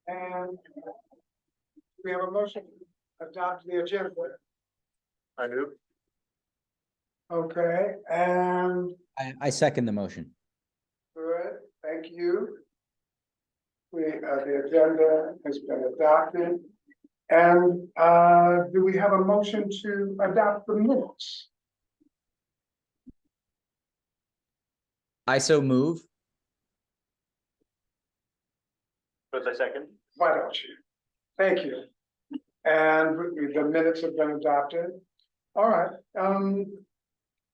And we have a motion to adopt the agenda. I do. Okay, and I second the motion. good, thank you. The agenda has been adopted. And do we have a motion to adopt the minutes? I so move. Was I second? Why don't you? Thank you. And the minutes have been adopted. All right,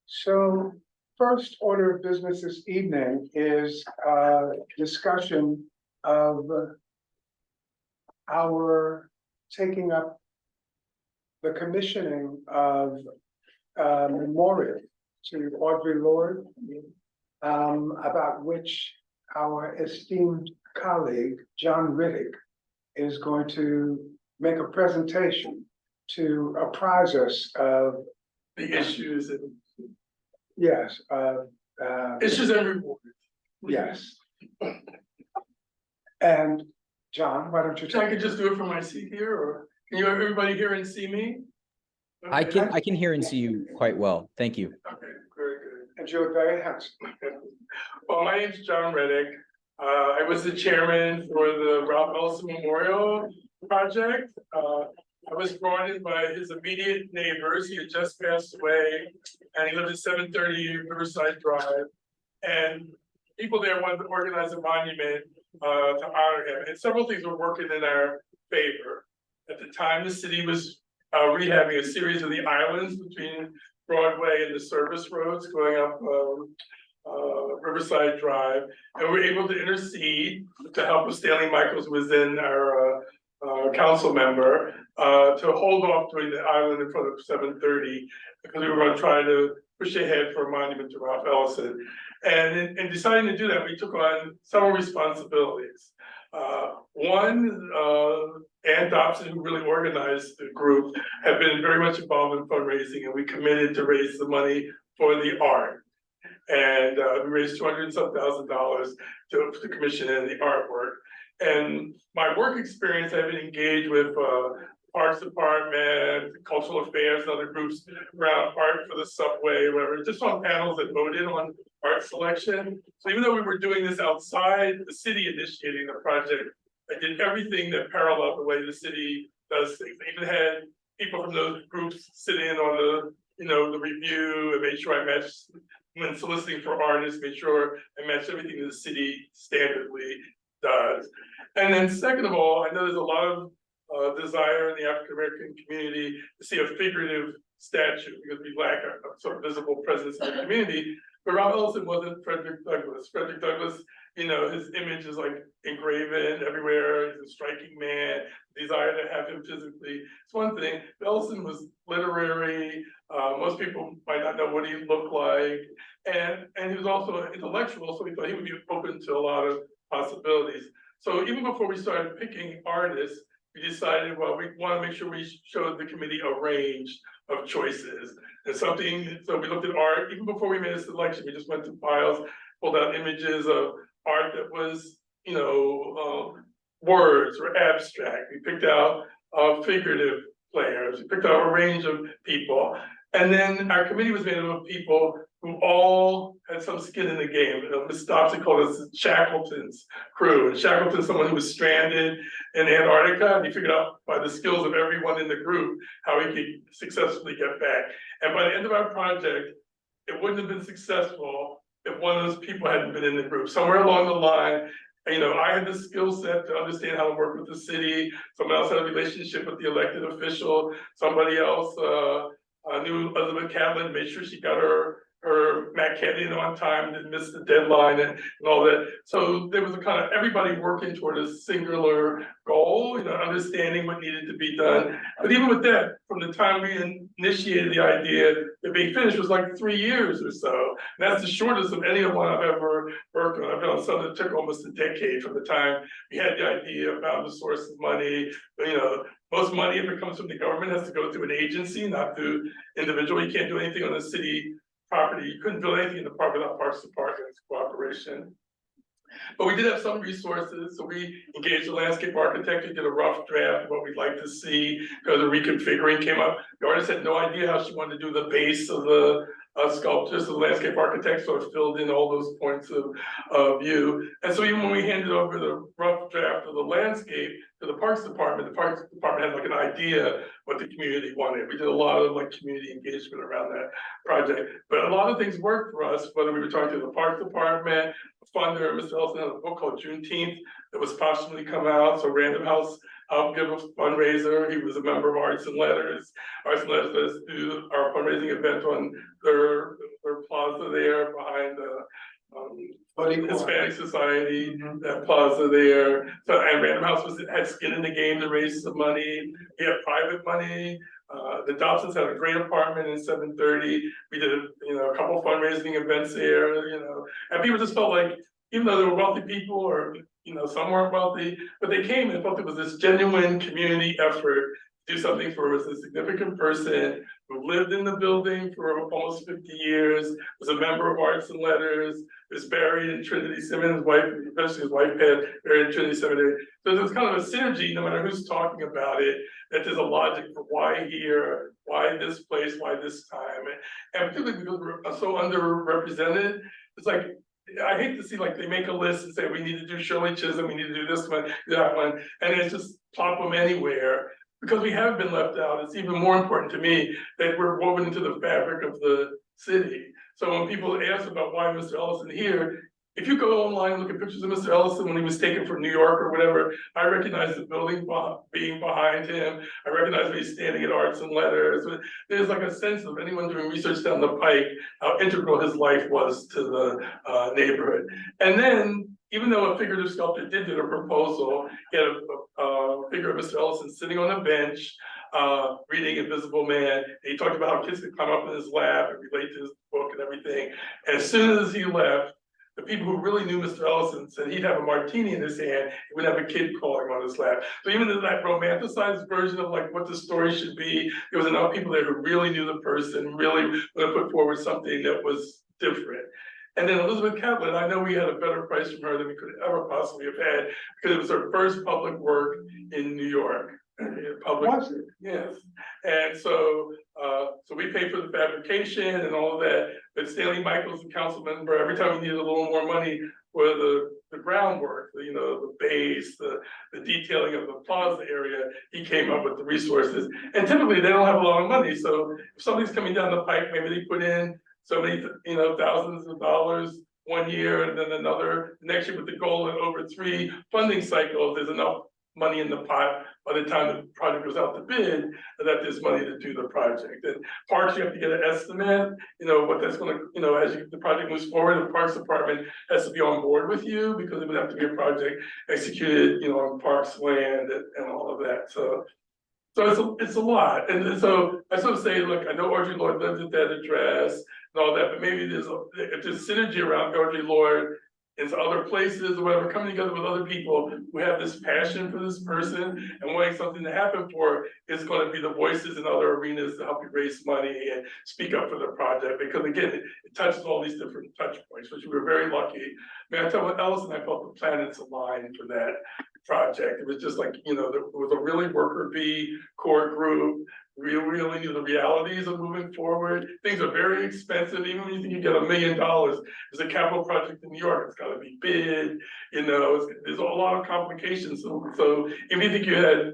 so first order of business this evening is discussion of our taking up the commissioning of memorial to Audre Lorde, about which our esteemed colleague, John Riddick, is going to make a presentation to apprise us of the issues and yes, issues and reward. yes. And John, why don't you I take could just do it from my seat here, or can you everybody hear and see me? I Okay. can hear and see you quite well. Thank you. Okay, very good. and you're very handsome. Well, my name's John Reddick. I was the chairman for the Ralph Ellison Memorial Project. I was brought in by his immediate neighbors. He had just passed away, and he lived at 730 Riverside Drive. And people there wanted to organize a monument to honor him. And several things were working in our favor. At the time, the city was rehabbing a series of the islands between Broadway and the service roads going up Riverside Drive, and we were able to intercede to help with Stanley Michaels, who was then our council member, to hold off doing the island in front of 730 because we were going to try to push ahead for a monument to Ralph Ellison. And in deciding to do that, we took on several responsibilities. One, Ann Dobson, who really organized the group, had been very much involved in fundraising, and we committed to raise the money for the art. And we raised $200,000 to commission in the artwork. And my work experience, I've been engaged with Parks Department, Cultural Affairs, and other groups around art for the subway, whatever, just on panels that voted on art selection. So even though we were doing this outside the city initiating the project, I did everything that paralleled the way the city does things. I even had people from those groups sit in on the review and made sure I matched, when soliciting for artists, made sure I matched everything that the city standardly does. And then second of all, I know there's a lot of desire in the African American community to see a figurative statue because we lack a sort of visible presence in the community. But Ralph Ellison wasn't Frederick Douglass. Frederick Douglass, his image is like engraven everywhere. He's a striking man. Desire to have him physically, it's one thing. But Ellison was literary. Most people might not know what he looked like, and he was also intellectual. So we thought he would be open to a lot of possibilities. So even before we started picking artists, we decided, well, we want to make sure we showed the committee a range of choices. And so we looked at art, even before we made a selection, we just went to files, pulled out images of art that was, words or abstract. We picked out figurative players, we picked out a range of people. And then our committee was made up of people who all had some skin in the game. Ms. Dobson called us Shackleton's crew. And Shackleton's someone who was stranded in Antarctica, and he figured out by the skills of everyone in the group how he could successfully get back. And by the end of our project, it wouldn't have been successful if one of those people hadn't been in the group. Somewhere along the line, I had the skill set to understand how to work with the city. Someone else had a relationship with the elected official. Somebody else knew Elizabeth Catlin, made sure she got her maquette in on time, didn't miss the deadline and all that. So there was a kind of everybody working toward a singular goal, understanding what needed to be done. But even with that, from the time we initiated the idea to being finished was like 3 years or so. And that's the shortest of any one I've ever worked on. I've been on something that took almost a decade from the time we had the idea, found the source of money. Most money, if it comes from the government, has to go through an agency, not through individual. You can't do anything on the city property. You couldn't build anything in the park without Parks Department's cooperation. But we did have some resources, so we engaged the landscape architect, who did a rough draft of what we'd like to see, because the reconfiguring came up. The artist had no idea how she wanted to do the base of the sculpture, so the landscape architect sort of filled in all those points of view. And so even when we handed over the rough draft of the landscape to the Parks Department had like an idea what the community wanted. We did a lot of like community engagement around that project. But a lot of things worked for us, whether we were talking to the Parks Department, funder, Mr. Ellison had a book called Juneteenth that was posthumously come out. So Random House helped give a fundraiser. He was a member of Arts and Letters. Arts and Letters does do our fundraising event on their plaza there behind the Hispanic Society, that plaza there. So and Random House had skin in the game to raise some money. We had private money. The Dobsons had a great apartment in 730. We did a couple fundraising events there, and people just felt like, even though they were wealthy people, or some weren't wealthy, but they came and felt it was this genuine community effort to do something for a significant person who lived in the building for almost 50 years, was a member of Arts and Letters, was buried in Trinity Cemetery. His wife, especially his wife, had buried in Trinity Cemetery. So there's kind of a synergy, no matter who's talking about it, that there's a logic for why here, why this place, why this time, and particularly because we're so underrepresented. It's like, I hate to see like they make a list and say we need to do Shirley Chisholm, we need to do this one, that one, and it's just plop them anywhere. Because we have been left out, it's even more important to me that we're woven into the fabric of the city. So when people ask about why Mr. Ellison here, if you go online and look at pictures of Mr. Ellison when he was taken from New York or whatever, I recognize the building being behind him. I recognize when he's standing at Arts and Letters. There's like a sense of anyone doing research down the pike, how integral his life was to the neighborhood. And then, even though a figurative sculptor did do a proposal, he had a figure of Mr. Ellison sitting on a bench, reading Invisible Man. And he talked about how kids could climb up in his lap and relate to his book and everything. And as soon as he left, the people who really knew Mr. Ellison said he'd have a martini in his hand, he would have a kid crawling on his lap. So even in that romanticized version of like what the story should be, there was enough people there who really knew the person, really would have put forward something that was different. And then Elizabeth Catlett, I know we had a better price from her than we could ever possibly have had, because it was her first public work in New York. Public, Was it? yes. And so we paid for the fabrication and all of that, but Stanley Michaels, the council member, every time we needed a little more money for the groundwork, the base, the detailing of the plaza area, he came up with the resources. And typically they don't have a lot of money, so if somebody's coming down the pike, maybe they put in so many, thousands of dollars one year, and then another next year, with the goal of over 3 funding cycles, there's enough money in the pot by the time the project goes out to bid, that there's money to do the project. And parks, you have to get an estimate, what that's gonna, as the project moves forward, the Parks Department has to be on board with you, because it would have to be a project executed, on parks land and all of that, so it's a lot. And so I sort of say, look, I know Audre Lorde lived at that address and all that, but maybe if there's synergy around Audre Lorde in other places or whatever, coming together with other people who have this passion for this person and wanting something to happen for, is going to be the voices in other arenas to help you raise money and speak up for the project. Because again, it touches all these different touch points, which we were very lucky. I mean, I tell Ellison, I felt the planets aligned for that project. It was just like, there was a really worker bee core group. We really knew the realities of moving forward. Things are very expensive. Even when you think you get $1 million, it's a capital project in New York. It's got to be bid. There's a lot of complications. So if you think you had,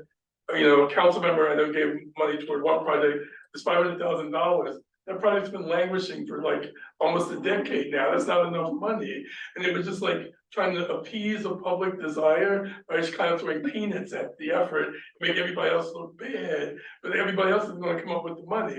a council member I know gave money toward one project, it's $500,000. That project's been languishing for like almost a decade now. That's not enough money. And it was just like trying to appease a public desire by just kind of throwing peanuts at the effort, make everybody else look bad, but everybody else is going to come up with the money.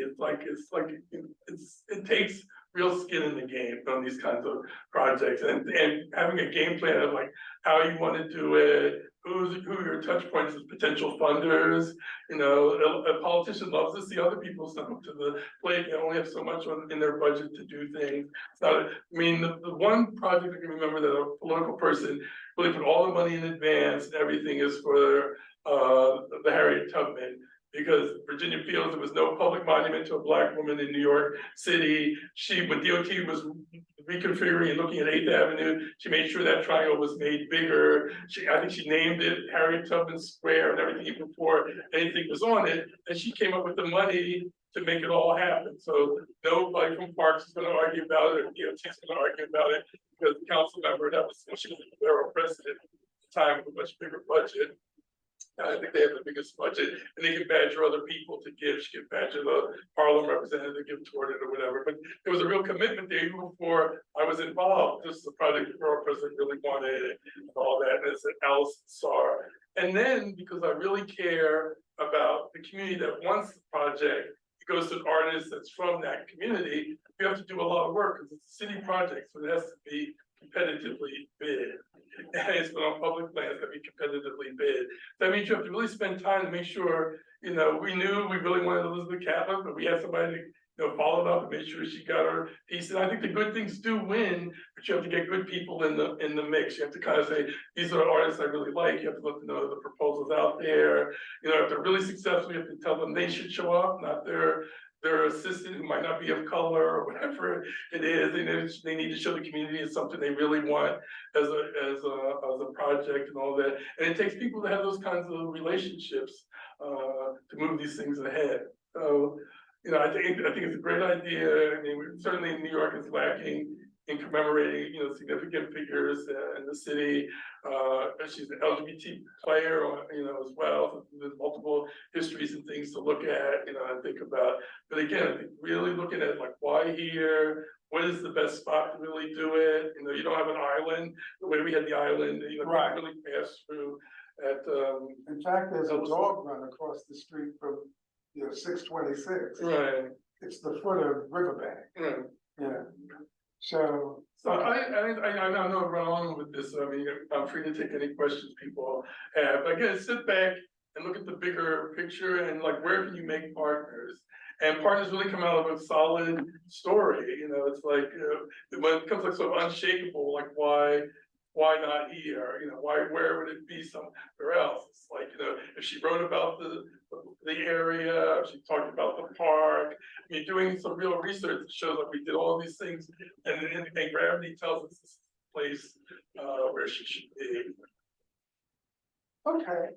It takes real skin in the game on these kinds of projects, and having a game plan of like how you want to do it, who your touch points as potential funders. A politician loves to see other people step up to the plate. They only have so much in their budget to do things. So, the one project I can remember that a political person really put all the money in advance and everything is for the Harriet Tubman. Because Virginia feels there was no public monument to a Black woman in New York City. When DOT was reconfiguring and looking at 8th Avenue. She made sure that triangle was made bigger. I think she named it Harriet Tubman Square and everything even before anything was on it. And she came up with the money to make it all happen. So nobody from Parks is gonna argue about it, or DOT is gonna argue about it, because the council member, that was, she was the borough president at the time with a much bigger budget. I think they have the biggest budget, and they can badger other people to give. She can badger the Harlem representative to give toward it or whatever. But there was a real commitment there even before I was involved. This is a project the borough president really wanted and all that. And it's an Allison Saar. And then because I really care about the community that wants the project, it goes to an artist that's from that community. We have to do a lot of work because it's a city project, so it has to be competitively bid. And it's been on public lands that be competitively bid. That means you have to really spend time to make sure, you know, we knew we really wanted Elizabeth Kaplan, but we had somebody to, you know, follow up and make sure she got her piece. And I think the good things do win, but you have to get good people in the mix. You have to kind of say, these are artists I really like. You have to let them know the proposals out there. You know, if they're really successful, you have to tell them they should show up, not their assistant who might not be of color or whatever it is. They need to show the community it's something they really want as a project and all that. And it takes people to have those kinds of relationships to move these things ahead. So, you know, I think it's a great idea. I mean, certainly New York is lacking in commemorating, you know, significant figures in the city. She's an LGBT player, you know, as well. So there's multiple histories and things to look at, you know, and think about. But again, I think really looking at like why here, what is the best spot to really do it? You know, you don't have an island the way we had the island. You know, Right. really pass through at. In fact, there's a dog run across the street from, you know, 626. Right. It's the foot of Riverbank. Right. Yeah. So. So I know run on with this. I mean, I'm free to take any questions people have. But again, sit back and look at the bigger picture and like where can you make partners? And partners really come out of a solid story. You know, it's like when it comes like sort of unshakable, like why not here? You know, where would it be somewhere else? It's like, you know, if she wrote about the area, if she talked about the park, I mean, doing some real research that shows like we did all these things, and gravity tells us this is the place where she should be. Okay.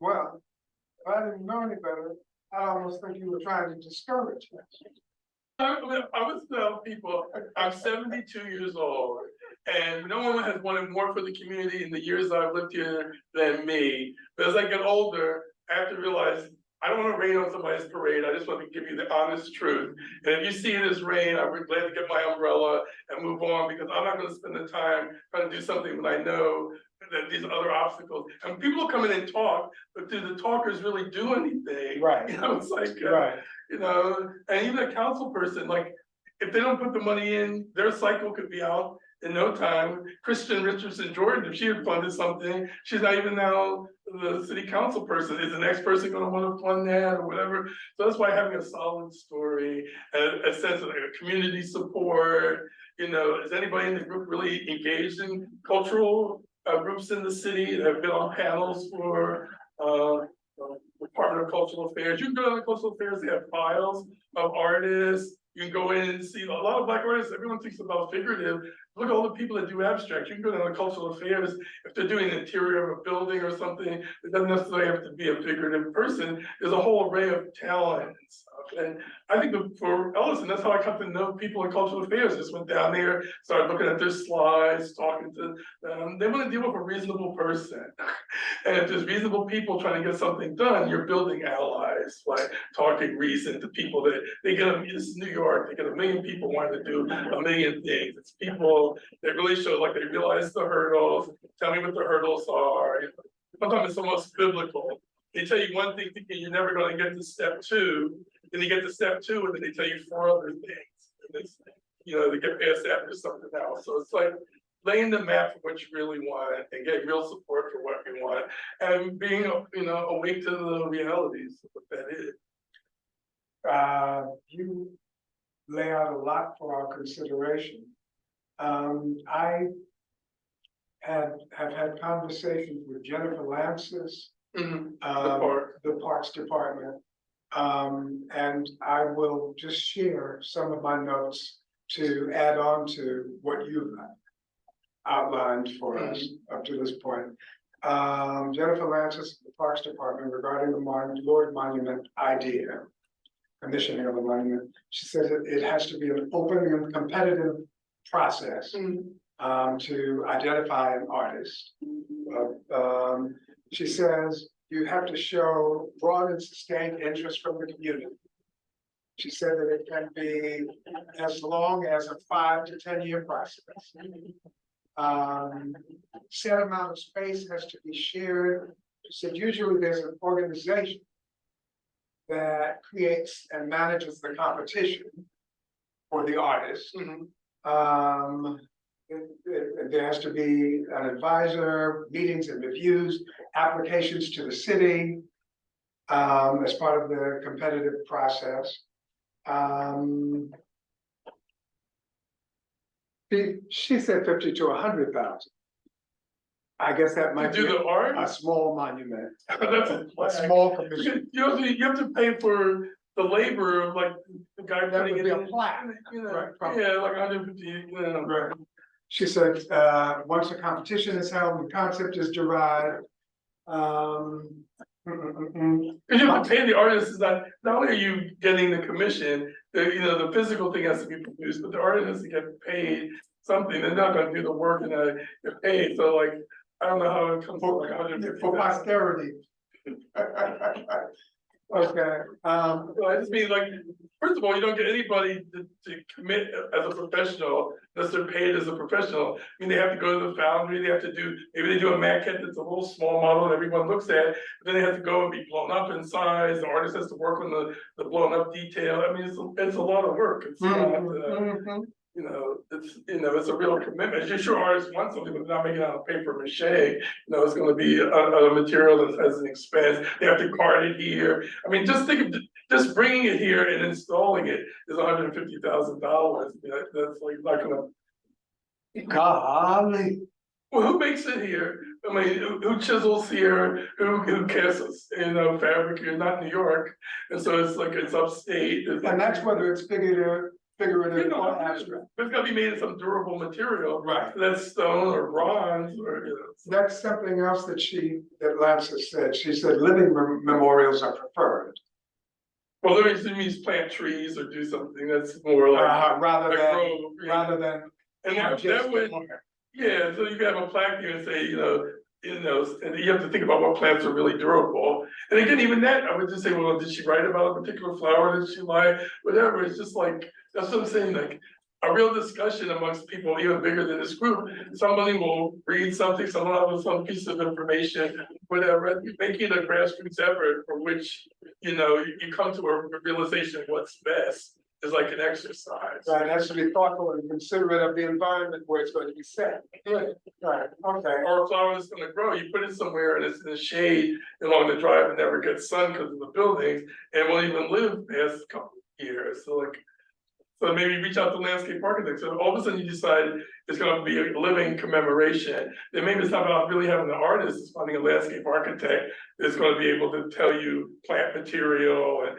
Well, if I didn't know any better, I almost think you were trying to discourage me. I would tell people, I'm 72 years old, and no one has wanted more for the community in the years I've lived here than me. But as I get older, I have to realize I don't want to rain on somebody's parade. I just want to give you the honest truth. And if you see it as rain, I'm glad to get my umbrella and move on, because I'm not going to spend the time trying to do something when I know that these other obstacles. And people will come in and talk, but do the talkers really do anything? Right. You know, it's like, Right. you know, and even a council person, like, if they don't put the money in, their cycle could be out in no time. Kristen Richardson Jordan, if she had funded something, she's not even now the city council person. Is the next person gonna wanna fund that or whatever? So that's why having a solid story, a sense of like, community support, you know, is anybody in the group really engaged in cultural groups in the city that have been on panels for Department of Cultural Affairs? You can go to the Cultural Affairs, they have files of artists. You can go in and see a lot of Black artists. Everyone thinks about figurative. Look at all the people that do abstract. You can go to the Cultural Affairs. If they're doing the interior of a building or something, it doesn't necessarily have to be a figurative person. There's a whole array of talent and stuff. And I think for Ellison, that's how I come to know people in Cultural Affairs. Just went down there, started looking at their slides, talking to them. They want to deal with a reasonable person. And if there's reasonable people trying to get something done, you're building allies, like talking reason to people that they get this is New York, they get 1 million people wanting to do 1 million things. It's people that really show like they realize the hurdles, tell me what the hurdles are. Sometimes it's almost biblical. They tell you one thing thinking you're never going to get to step 2, then you get to step 2, and then they tell you 4 other things. And it's, you know, they get past that for something else. So it's like laying the map for what you really want and getting real support for what you want, and being, you know, awake to the realities of what that is. You lay out a lot for our consideration. I have had conversations with Jennifer Lances, Mm-hmm. the Parks Department, And I will just share some of my notes to add on to what you've outlined for us up to this point. Jennifer Lancis, the Parks Department, regarding the Lord Monument idea, commissioning of a monument. She says it has to be an open and competitive process to identify an artist. She says you have to show broad and sustained interest from the community. She said that it can be as long as a 5 to 10 year process. Set amount of space has to be shared. She said usually there's an organization that creates and manages the competition for the artist. There has to be an advisor, meetings and reviews, applications to the city as part of the competitive process. She said 50 to 100,000. I guess that To might do be the art, a small monument, that's a a small commission. You have to pay for the labor of like the guy That putting would it be a in, plaque. you know, Right, probably. yeah, like 150, you know. Right. She said, once a competition is held, the concept is derived. Cause you have to pay the artist, is not only are you getting the commission, the physical thing has to be produced, but the artist has to get paid something, they're not gonna do the work and get paid, so like, I don't know how it comes to like 150. For posterity. Okay, Well, I just mean like, first of all, you don't get anybody to commit as a professional, unless they're paid as a professional. I mean, they have to go to the foundry, they have to do, maybe they do a maquette that's a little small model that everyone looks at. But then they have to go and be blown up in size, the artist has to work on the blown up detail, I mean, it's a lot of work, it's not, it's a real commitment. You're sure artists want something, but they're not making it out of paper mache. It's gonna be a material that has an expense. They have to cart it here. I mean, just think of just bringing it here and installing it is $150,000. That's like not gonna. golly. Well, who makes it here? I mean, who chisels here? Who casts, fabric here? Not New York, and so it's like it's upstate. And that's whether it's figurative or It's abstract. gotta be made of some durable material. Right. That's stone or bronze or, That's something else that Lance has said. She said living memorials are preferred. Well, there means plant trees or do something that's more like. Rather a than, grove, yeah. And that would, yeah, so you can have a plaque here and say, and you have to think about what plants are really durable. And again, even that, I would just say, well, did she write about a particular flower that she liked, whatever, it's just like, that's what I'm saying, like. A real discussion amongst people even bigger than this group, somebody will read something, someone will have some piece of information, whatever, making a grassroots effort for which, you come to a realization of what's best. Is like an exercise. Right, it has to be thoughtful and considerate of the environment where it's going to be set. Right, okay. Or a flower that's gonna grow, you put it somewhere and it's in the shade along the drive and never gets sun because of the buildings, and won't even live past a couple of years, so maybe reach out to landscape architects, so all of a sudden you decide it's gonna be a living commemoration. Then maybe it's not about really having an artist, it's finding a landscape architect that's gonna be able to tell you plant material and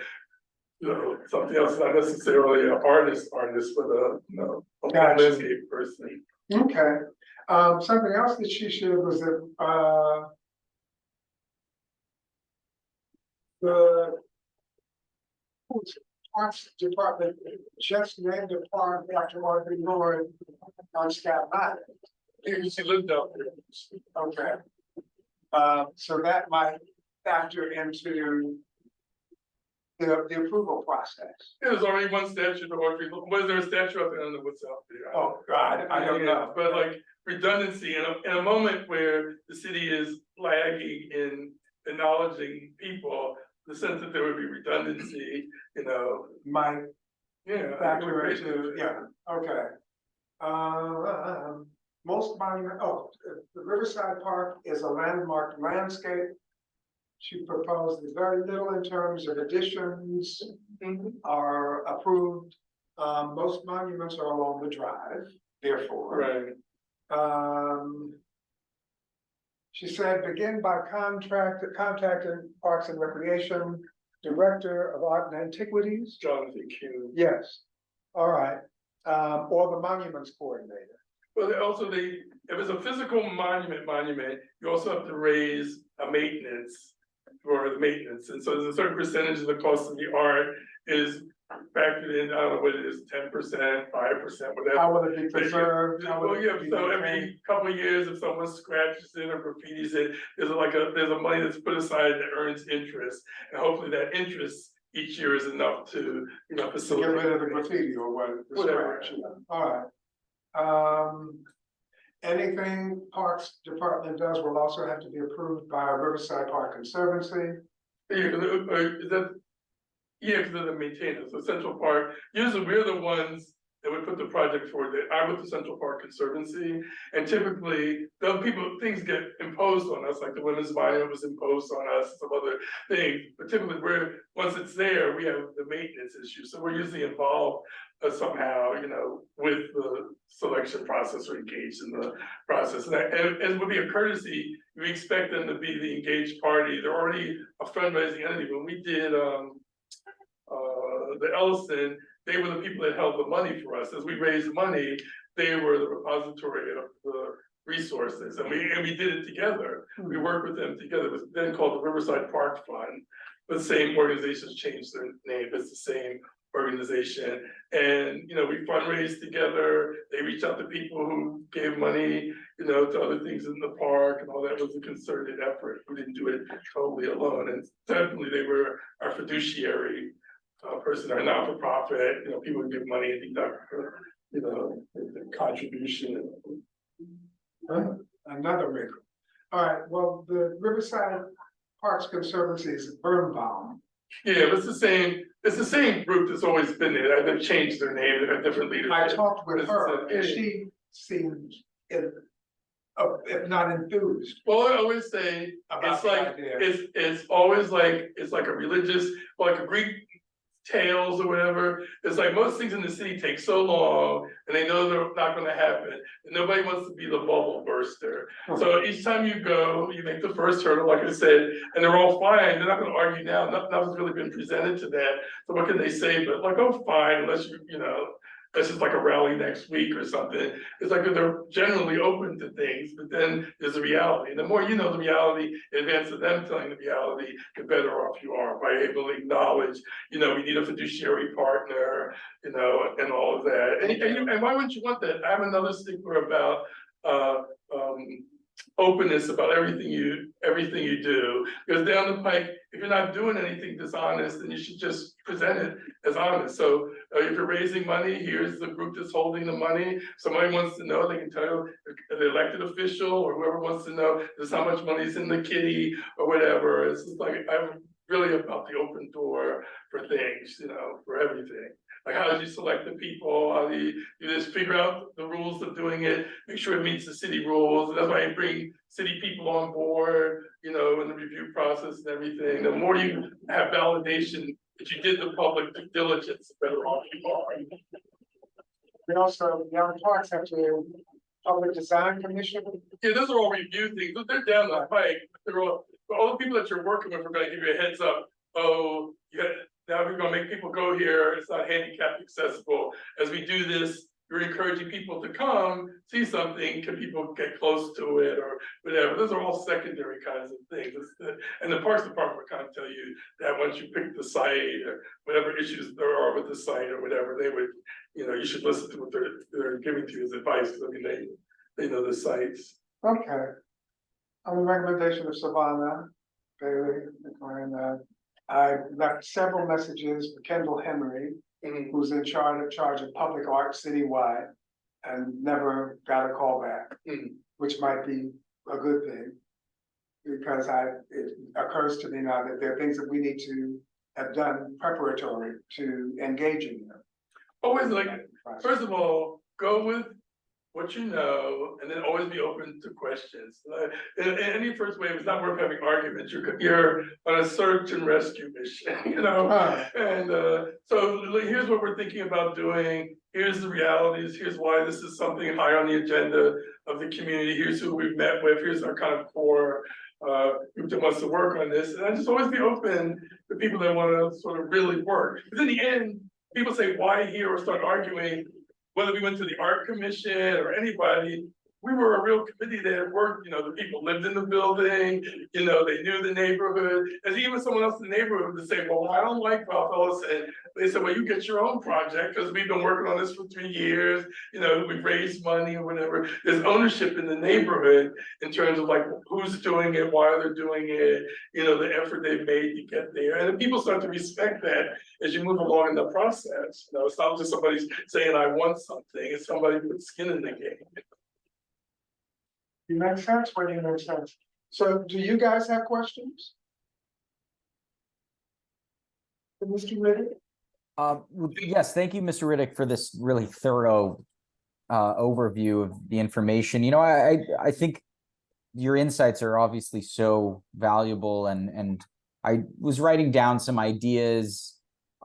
something else, not necessarily an artist, but a Gotcha. landscape person. Okay, something else that she shared was that, the Parks Department just named a park after Martin Lord on Staten Island. She lived out there. Okay. So that might factor into the approval process. There's already one statue for Audrey, was there a statue out there? I don't know what's out there. Oh, God, I don't know. But like redundancy in a moment where the city is lagging in acknowledging people, the sense that there would be redundancy, Might yeah. factor into, yeah, okay. Most monument, the Riverside Park is a landmark landscape. She proposed very little in terms of additions are approved. Most monuments are along the drive, therefore. Right. She said, begin by contacting Parks and Recreation Director of Art and Antiquities? Jonathan Q. Yes, all right, or the Monuments Coordinator. Well, if it's a physical monument, you also have to raise a maintenance for the maintenance. And so there's a certain percentage of the cost of the art is factored in, I don't know what it is, 10%, 5%, whatever. How will it be preserved? How will Well, it yeah, be so maintained? every couple of years, if someone scratches it or graffitis it, there's a money that's put aside that earns interest. And hopefully that interest each year is enough to, To get facilitate. rid of the graffiti or what, the Whatever. scratch, all right. Anything Parks Department does will also have to be approved by Riverside Park Conservancy. Yeah, because they're the maintainers, so Central Park, usually we're the ones that would put the project forward. I'm with the Central Park Conservancy, and typically, things get imposed on us, like the women's monument was imposed on us, some other things. But typically, once it's there, we have the maintenance issue, so we're usually involved somehow, with the selection process or engaged in the process. And it would be a courtesy, we expect them to be the engaged party. They're already a fundraising entity. When we did the Ellison, they were the people that held the money for us. As we raised money, they were the repository of the resources, and we did it together. We worked with them together. It was then called the Riverside Park Fund, but the same organizations changed their name. It's the same organization, and we fundraised together. They reached out to people who gave money, to other things in the park, and all that was a concerted effort. We didn't do it totally alone, and definitely they were our fiduciary person, our not-for-profit. People would give money and deduct, the contribution. Another wrinkle. All right, well, the Riverside Parks Conservancy is Birnbaum. Yeah, but it's the same group that's always been there. They've changed their name, they have different leadership. I talked with her, and she seemed, if not enthused Well, I always say, about it's the like, idea. it's always like, it's like a religious, like a Greek tales or whatever. It's like most things in the city take so long, and they know they're not gonna happen, and nobody wants to be the bubble burster. So each time you go, you make the first hurdle, like I said, and they're all fine. They're not gonna argue now. Nothing's really been presented to them. So what can they say? But like, oh, fine, unless that's just like a rally next week or something. It's like they're generally open to things, but then there's a reality. And the more you know the reality in advance of them telling the reality, the better off you are by able to acknowledge, we need a fiduciary partner, and all of that. And why wouldn't you want that? I have another stickler about openness about everything you do, because down the pike, if you're not doing anything dishonest, then you should just present it as honest. So if you're raising money, here's the group that's holding the money. Somebody wants to know, they can tell you, the elected official or whoever wants to know, this is how much money's in the kitty or whatever. It's just like, I'm really about the open door for things, for everything. Like, how did you select the people? How do you just figure out the rules of doing it, make sure it meets the city rules? And that's why I bring city people on board, in the review process and everything. The more you have validation that you did the public due diligence, the better off you are. We also, Young Parks have to Public Design Commission. Yeah, those are all review things, but they're down the pike. They're all the people that you're working with are gonna give you a heads up. Oh, yeah, now we're gonna make people go here. It's not handicap accessible. As we do this, you're encouraging people to come see something. Can people get close to it or whatever? Those are all secondary kinds of things. And the Parks Department will kind of tell you that once you pick the site or whatever issues there are with the site or whatever, they would, you should listen to what they're giving to you as advice. Because they know the sites. Okay. On the recommendation of Savannah Bailey, and I left several messages for Kendall Henry, who's in charge of public art citywide, and never got a call back, which might be a good thing. Because it occurs to me now that there are things that we need to have done preparatory to engage in them. Always first of all, go with what you know, and then always be open to questions. In any first wave, it's not worth having arguments. You're on a search and rescue mission, And so here's what we're thinking about doing. Here's the realities. Here's why this is something high on the agenda of the community. Here's who we've met with. Here's our kind of core group that wants to work on this, and I just always be open to people that wanna sort of really work. Because in the end, people say, why here, or start arguing, whether we went to the art commission or anybody, we were a real committee that worked, the people lived in the building, they knew the neighborhood. And even someone else in the neighborhood would say, well, I don't like Ralph Ellison. They said, well, you get your own project, because we've been working on this for 3 years, we've raised money or whatever. There's ownership in the neighborhood in terms of like who's doing it, why they're doing it, the effort they've made to get there. And then people start to respect that as you move along in the process. It's not just somebody saying, I want something, it's somebody with skin in the game. You make sense? Where do you make sense? So do you guys have questions? For Mr. Ritter? Yes, thank you, Mr. Riddick, for this really thorough overview of the information. I think your insights are obviously so valuable, and I was writing down some ideas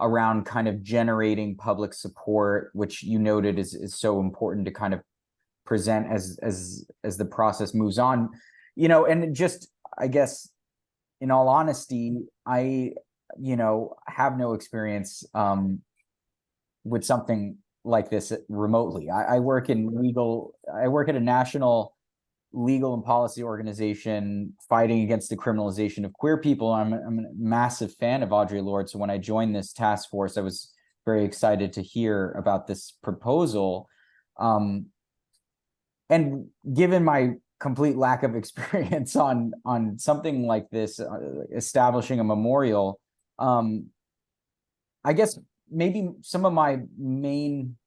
around kind of generating public support, which you noted is so important to kind of present as the process moves on, and just, I guess, in all honesty, I have no experience with something like this remotely. I work at a national legal and policy organization fighting against the criminalization of queer people. I'm a massive fan of Audre Lorde, so when I joined this task force, I was very excited to hear about this proposal. And given my complete lack of experience on something like this, establishing a memorial, I guess maybe some of my main,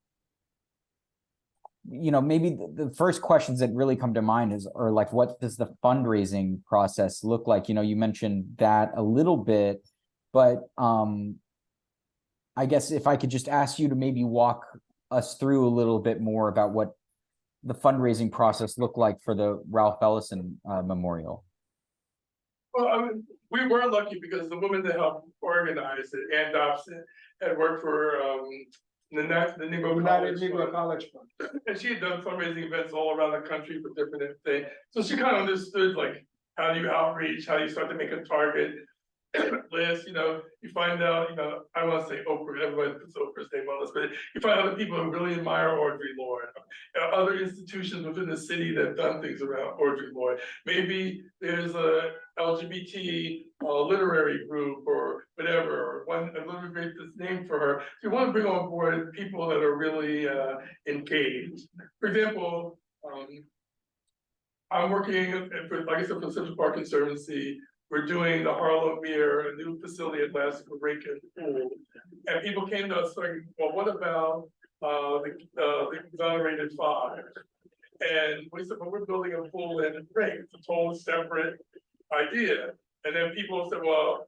maybe the first questions that really come to mind are like, what does the fundraising process look like? You mentioned that a little bit, but I guess if I could just ask you to maybe walk us through a little bit more about what the fundraising process looked like for the Ralph Ellison Memorial. Well, we were lucky because the woman that helped organize it, Ann Dobson, had worked for the Negro United College Negro College Fund. and she had done fundraising events all around the country for different things. So she kind of understood like how do you outreach, how do you start to make a target list, you find out, I want to say Oprah, everybody puts Oprah's name on this, but you find other people who really admire Audre Lorde, other institutions within the city that have done things around Audre Lorde. Maybe there's a LGBT literary group or whatever, or a little bit this name for her. So you want to bring on board people that are really engaged. For example, I'm working for, like I said, for Central Park Conservancy. We're doing the Harlem Mirror, a new facility at last for Rankin Pool. And people came to us saying, well, what about the exonerated fathers? And we said, well, we're building a pool in Rankin. It's a totally separate idea. And then people said, well,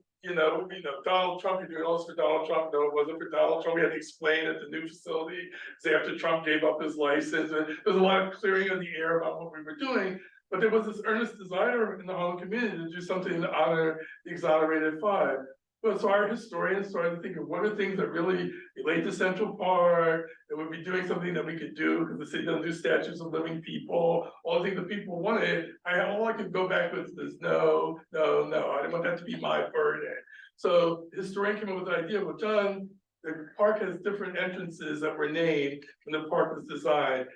Donald Trump, you're doing all this for Donald Trump. No, it wasn't for Donald Trump. We had to explain at the new facility. So after Trump gave up his license, and there's a lot of clearing of the air about what we were doing. But there was this earnest desire in the Harlem community to do something to honor the exonerated five. But so our historians started to think of what are things that really relate to Central Park, that would be doing something that we could do, because the city doesn't do statues of living people, all the things that people wanted. All I could go back with is no, I didn't want that to be my burden. So the historian came up with the idea, well, John, the park has different entrances that were named when the park was designed.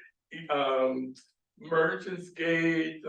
Merchants Gate,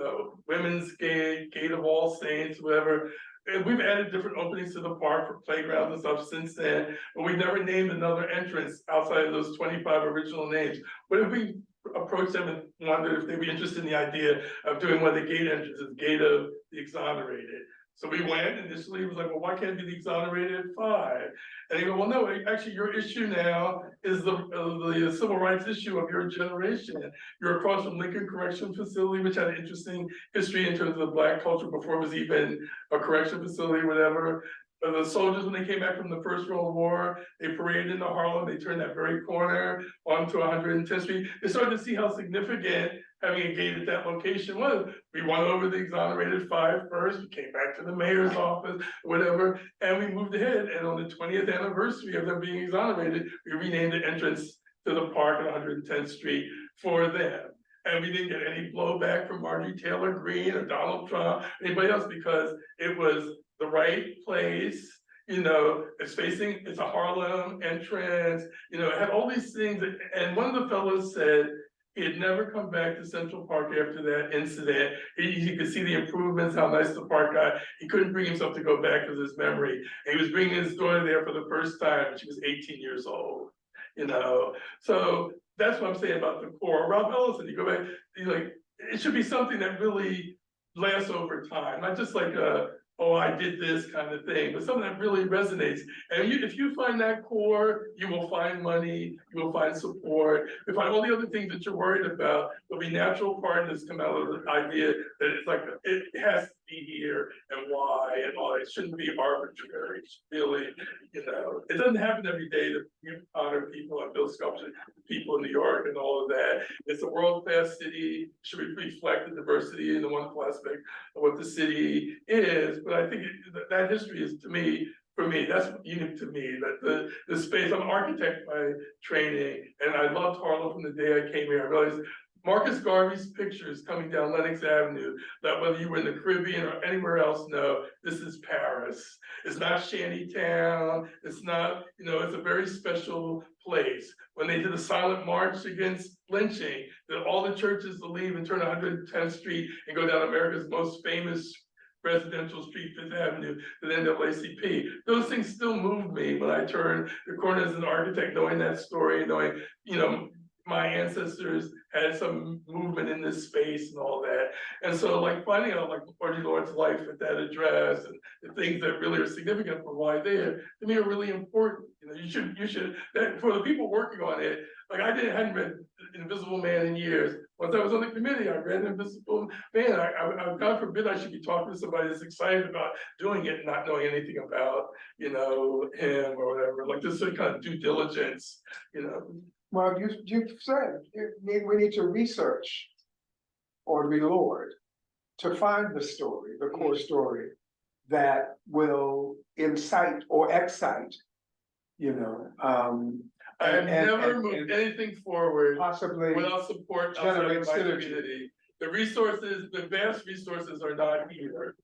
Women's Gate, Gate of All Saints, whatever. And we've added different openings to the park for playgrounds and stuff since then, but we never named another entrance outside of those 25 original names. What if we approached them and wondered if they'd be interested in the idea of doing one of the gate entrances, Gate of the Exonerated? So we went, initially, it was like, well, why can't it be the exonerated five? And they go, well, no, actually, your issue now is the civil rights issue of your generation. You're across from Lincoln Correction Facility, which had an interesting history in terms of Black culture before it was even a correction facility, whatever. The soldiers, when they came back from the First World War, they paraded into Harlem, they turned that very corner onto 110th Street. They started to see how significant having a gate at that location was. We went over the exonerated five first, we came back to the mayor's office, whatever, and we moved ahead. And on the 20th anniversary of them being exonerated, we renamed the entrance to the park at 110th Street for them. And we didn't get any blowback from Marjorie Taylor Greene or Donald Trump, anybody else, because it was the right place. It's a Harlem entrance, it had all these things. And one of the fellows said he had never come back to Central Park after that incident. He could see the improvements, how nice the park got. He couldn't bring himself to go back because of his memory. And he was bringing his daughter there for the first time, and she was 18 years old, So that's what I'm saying about the core. Ralph Ellison, you go back, it should be something that really lasts over time, not just like oh, I did this kind of thing, but something that really resonates. And if you find that core, you will find money, you will find support, you'll find all the other things that you're worried about. There'll be natural partners come out of the idea that it's like, it has to be here and why and all. It shouldn't be arbitrary. It's really, it doesn't happen every day that you honor people and build sculpture, people in New York and all of that. It's a world-class city, should reflect the diversity and the wonderful aspect of what the city is. But I think that history is, for me, that's unique to me, that the space, I'm an architect by training, and I loved Harlem from the day I came here. I realized Marcus Garvey's pictures coming down Lenox Avenue, that whether you were in the Caribbean or anywhere else, no, this is Paris. It's not Shantytown, it's not, it's a very special place. When they did a silent march against lynching, that all the churches to leave and turn 110th Street and go down America's most famous residential street, Fifth Avenue, to the NAACP. Those things still move me when I turn the corner as an architect, knowing that story, knowing, my ancestors had some movement in this space and all that. And so like finding out like Margie Lord's life at that address and the things that really are significant for why they're, to me, are really important. You should, that for the people working on it, like hadn't read Invisible Man in years. Once I was on the committee, I read Invisible Man. I God forbid I should be talking to somebody that's excited about doing it and not knowing anything about, him or whatever. Like this sort of kind of due diligence, Well, you've said we need to research or reward to find the story, the core story that will incite or excite, I have never moved anything forward possibly without support outside generate of my synergy. community. The resources, the vast resources are not here.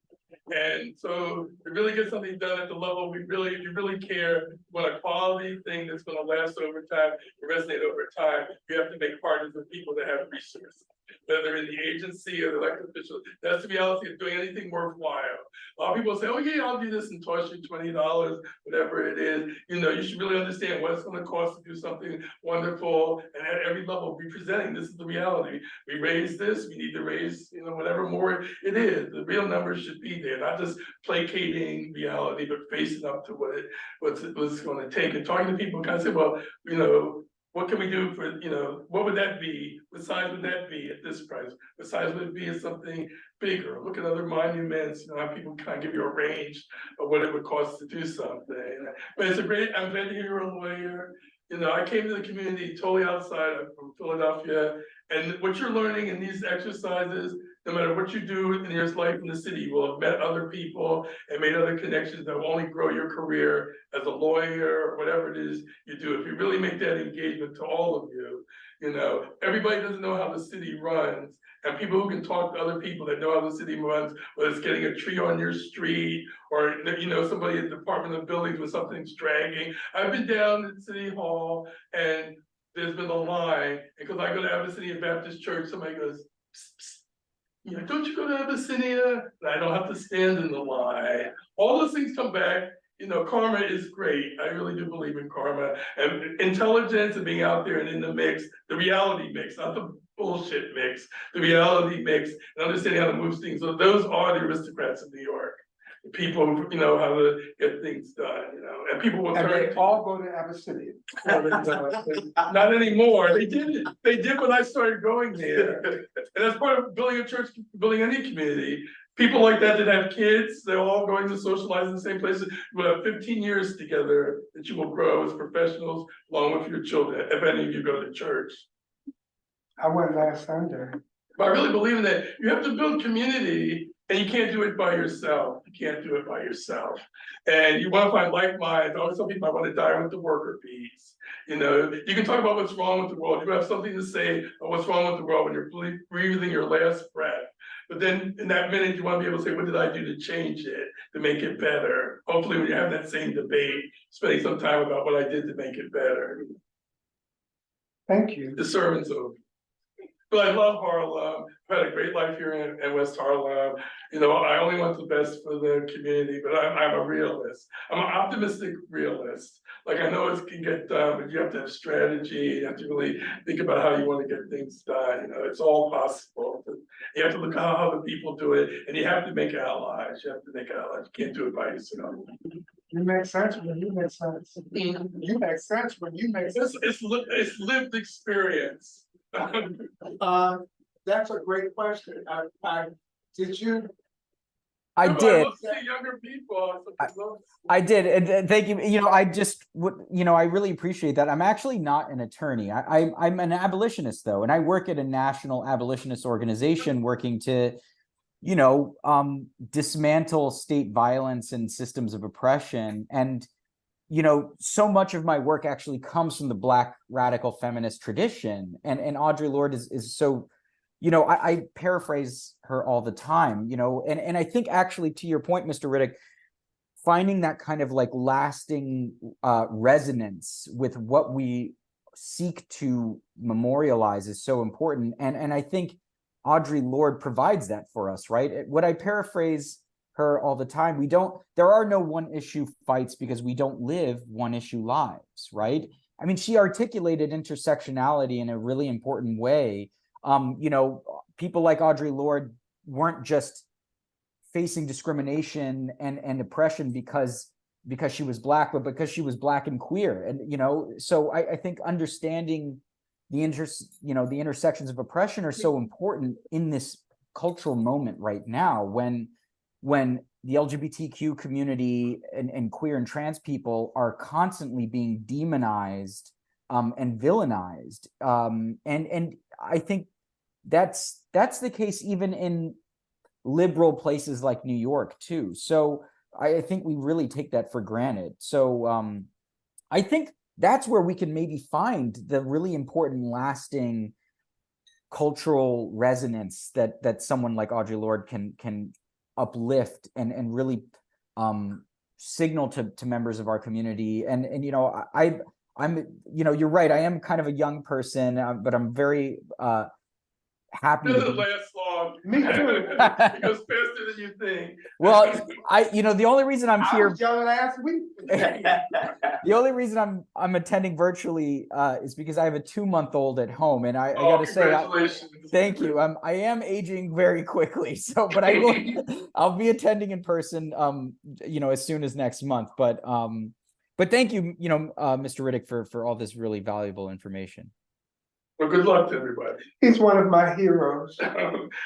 And so to really get something done at the level if you really care, what a quality thing that's gonna last over time, resonate over time, you have to make partners with people that have resources. Whether in the agency or the elected officials, that's the reality of doing anything worthwhile. A lot of people say, oh yeah, I'll do this and toss you $20, whatever it is. You should really understand what it's gonna cost to do something wonderful, and at every level be presenting, this is the reality. We raise this, we need to raise, whatever more it is. The real numbers should be there, not just placating reality, but facing up to what's it's gonna take, and talking to people, kind of say, well, what can we do for, what would that be? What size would that be at this price? What size would it be at something bigger? Look at other monuments, how people kind of give you a range of what it would cost to do something. But I'm glad to hear you're a lawyer. I came to the community totally outside. I'm from Philadelphia. And what you're learning in these exercises, no matter what you do in your life in the city, you will have met other people and made other connections that will only grow your career as a lawyer or whatever it is you do. If you really make that engagement to all of you, everybody doesn't know how the city runs. And people who can talk to other people that know how the city runs, whether it's getting a tree on your street or, somebody in the Department of Buildings when something's dragging. I've been down at City Hall and there's been a line, because I go to Abyssinia Baptist Church, somebody goes, psst, psst. Don't you go to Abyssinia? And I don't have to stand in the line. All those things come back. Karma is great. I really do believe in karma and intelligence and being out there and in the mix, the reality mix, not the bullshit mix, the reality mix, and understanding how to move things. So those are the aristocrats of New York. The people who know how to get things done, and people will And turn they all go to Abyssinia. Not anymore. They did it. They did when I started going there. And that's part of building a church, building any community. People like that have kids, they're all going to socialize in the same places. You will have 15 years together that you will grow as professionals along with your children, if any of you go to church. I went last Sunday. But I really believe in that. You have to build community And you can't do it by yourself. You can't do it by yourself. And you want to find like minds. I always tell people I want to die with the worker bees. You know, you can talk about what's wrong with the world. You have something to say about what's wrong with the world when you're breathing your last breath. But then in that minute, you want to be able to say, what did I do to change it, to make it better? Hopefully when you have that same debate, spending some time about what I did to make it better. Thank you. The sermon's over. But I love Harlem. I've had a great life here in West Harlem. You know, I only want the best for the community, but I'm a realist. I'm an optimistic realist. Like I know it can get done, but you have to have strategy. You have to really think about how you want to get things done. You know, it's all possible. You have to look at how other people do it, and you have to make allies. You have to make allies. You can't do it by yourself. You make sense when you make sense. You make sense when you make sense. It's lived experience. That's a great question. Did you? I I did. love to see younger people. I did, and thank you. You know, I just would, you know, I really appreciate that. I'm actually not an attorney. I'm an abolitionist though, and I work at a national abolitionist organization working to, you know, dismantle state violence and systems of oppression. And, you know, so much of my work actually comes from the Black radical feminist tradition. And Audre Lorde is so, you know, I paraphrase her all the time, you know, and I think actually to your point, Mr. Riddick, finding that kind of like lasting resonance with what we seek to memorialize is so important. And I think Audre Lorde provides that for us, right? What I paraphrase her all the time, there are no one issue fights because we don't live one issue lives, right? I mean, she articulated intersectionality in a really important way. You know, people like Audre Lorde weren't just facing discrimination and oppression because she was Black, but because she was Black and queer. And, you know, so I think understanding the intersections of oppression are so important in this cultural moment right now when the LGBTQ community and queer and trans people are constantly being demonized and villainized. And I think that's the case even in liberal places like New York too. So I think we really take that for granted. So I think that's where we can maybe find the really important lasting cultural resonance that someone like Audre Lorde can uplift and really signal to members of our community. And you know, I'm you know, you're right, I am kind of a young person, but I'm very happy. It doesn't last long. Me too. It goes faster than you think. Well, you know, the only reason I'm I here, was young last week. the only reason I'm attending virtually is because I have a 2-month-old at home, and I got to say, Congratulations. thank you. I am aging very quickly, so but I'll be attending in person, you know, as soon as next month. But thank you, you know, Mr. Riddick, for all this really valuable information. Well, good luck to everybody. He's one of my heroes.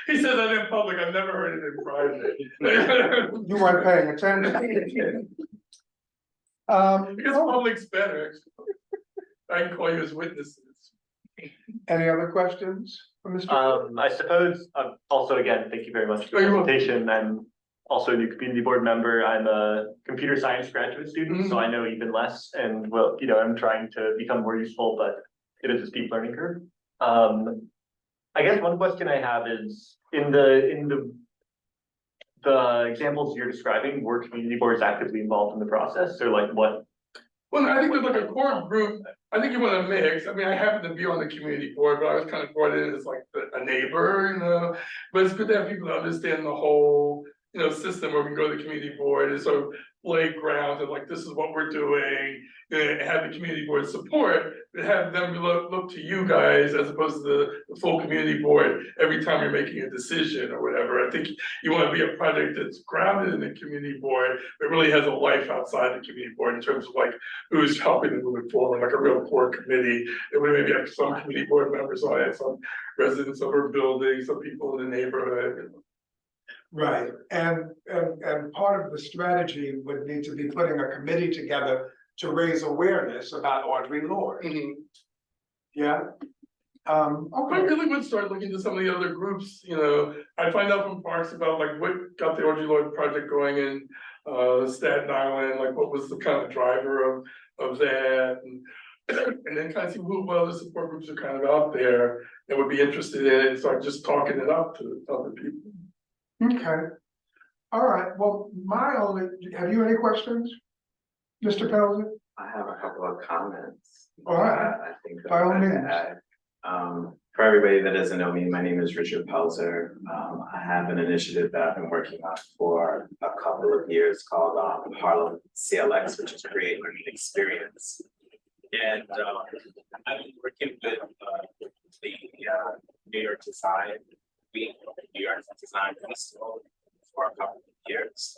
He said that in public. I've never heard it in private. You weren't paying attention. Because public's better. I can call you as witnesses. Any other questions for Mr.? I suppose, also again, thank you very much for the presentation. I'm also a new community board member. I'm a computer science graduate student, so I know even less, and well, you know, I'm trying to become more useful, but it is a steep learning curve. I guess one question I have is in the examples you're describing, were community boards actively involved in the process? So like what? Well, I think there's like a core group. I think you want to mix. I mean, I happen to be on the community board, but I was kind of brought in as like a neighbor, you know. But it's good to have people that understand the whole, you know, system where we can go to the community board and sort of lay ground and like, this is what we're doing, and have the community board support, and have them look to you guys as opposed to the full community board every time you're making a decision or whatever. I think you want to be a project that's grounded in the community board, but really has a life outside the community board in terms of like who's helping them move it forward, like a real core committee. And we maybe have some community board members on it, some residents of our building, some people in the neighborhood. Right, and part of the strategy would need to be putting a committee together to raise awareness about Audre Lorde. Yeah, I Okay, really would start looking to some of the other groups, you know, I find out from Parks about like what got the Audre Lorde project going in Staten Island, like what was the kind of driver of that and and then kind of see what other support groups are kind of out there and would be interested in it, and start just talking it up to other people. okay. All right, well, have you any questions? Mr. Pelzer? I have a couple of comments. All right, I think that by all I'd like to means. add. For everybody that doesn't know me, my name is Richard Pelzer. I have an initiative that I've been working on for a couple of years called Harlem CLX, which is Create Learning Experience. And I've been working with the New York Design Week, New York Design Festival for a couple of years.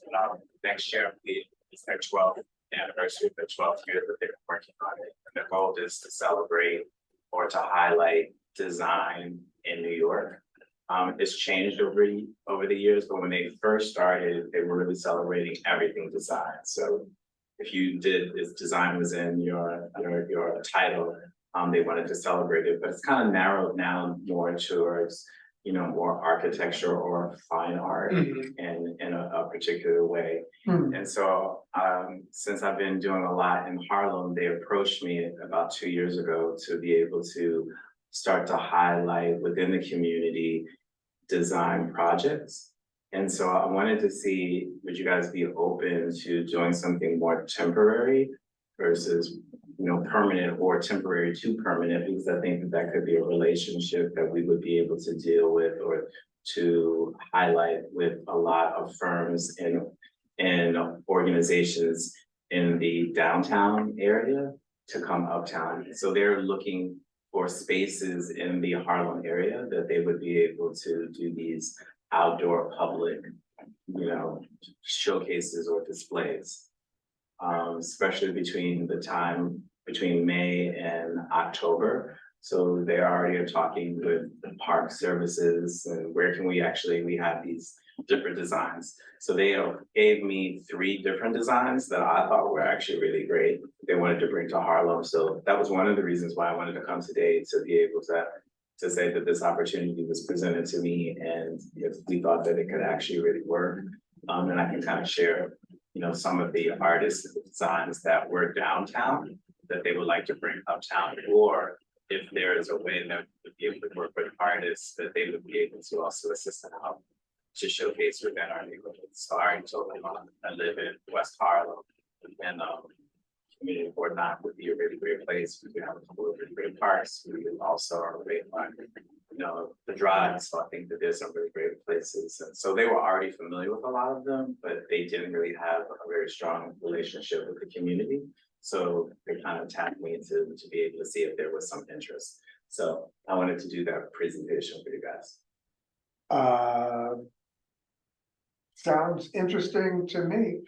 Next year, it's their 12th anniversary, the 12th year that they've been working on it. And the goal is to celebrate or to highlight design in New York. It's changed over the years, but when they first started, they were really celebrating everything design. So if design was in your title, they wanted to celebrate it, but it's kind of narrowed down more towards, you know, more architecture or fine art in a particular way. And so since I've been doing a lot in Harlem, they approached me about 2 years ago to be able to start to highlight within the community design projects. And so I wanted to see, would you guys be open to doing something more temporary versus, you know, permanent or temporary to permanent, because I think that could be a relationship that we would be able to deal with or to highlight with a lot of firms and organizations in the downtown area to come uptown. So they're looking for spaces in the Harlem area that they would be able to do these outdoor public, you know, showcases or displays. Especially between May and October. So they already are talking with the park services and where can we have these different designs. So they gave me 3 different designs that I thought were actually really great. They wanted to bring to Harlem. So that was one of the reasons why I wanted to come today, to be able to say that this opportunity was presented to me and if we thought that it could actually really work. And I can kind of share, you know, some of the artists' designs that were downtown that they would like to bring uptown, or if there is a way that we would be able to work with artists that they would be able to also assist and help to showcase within our neighborhood. So I told them I live in West Harlem, and Community Board 9 would be a really great place. We have a couple of really great parks. We also are great on, you know, the drive. So I think that there's some really great places. And so they were already familiar with a lot of them, but they didn't really have a very strong relationship with the community. So they kind of tapped me to be able to see if there was some interest. So I wanted to do that presentation for you guys. Sounds interesting to me.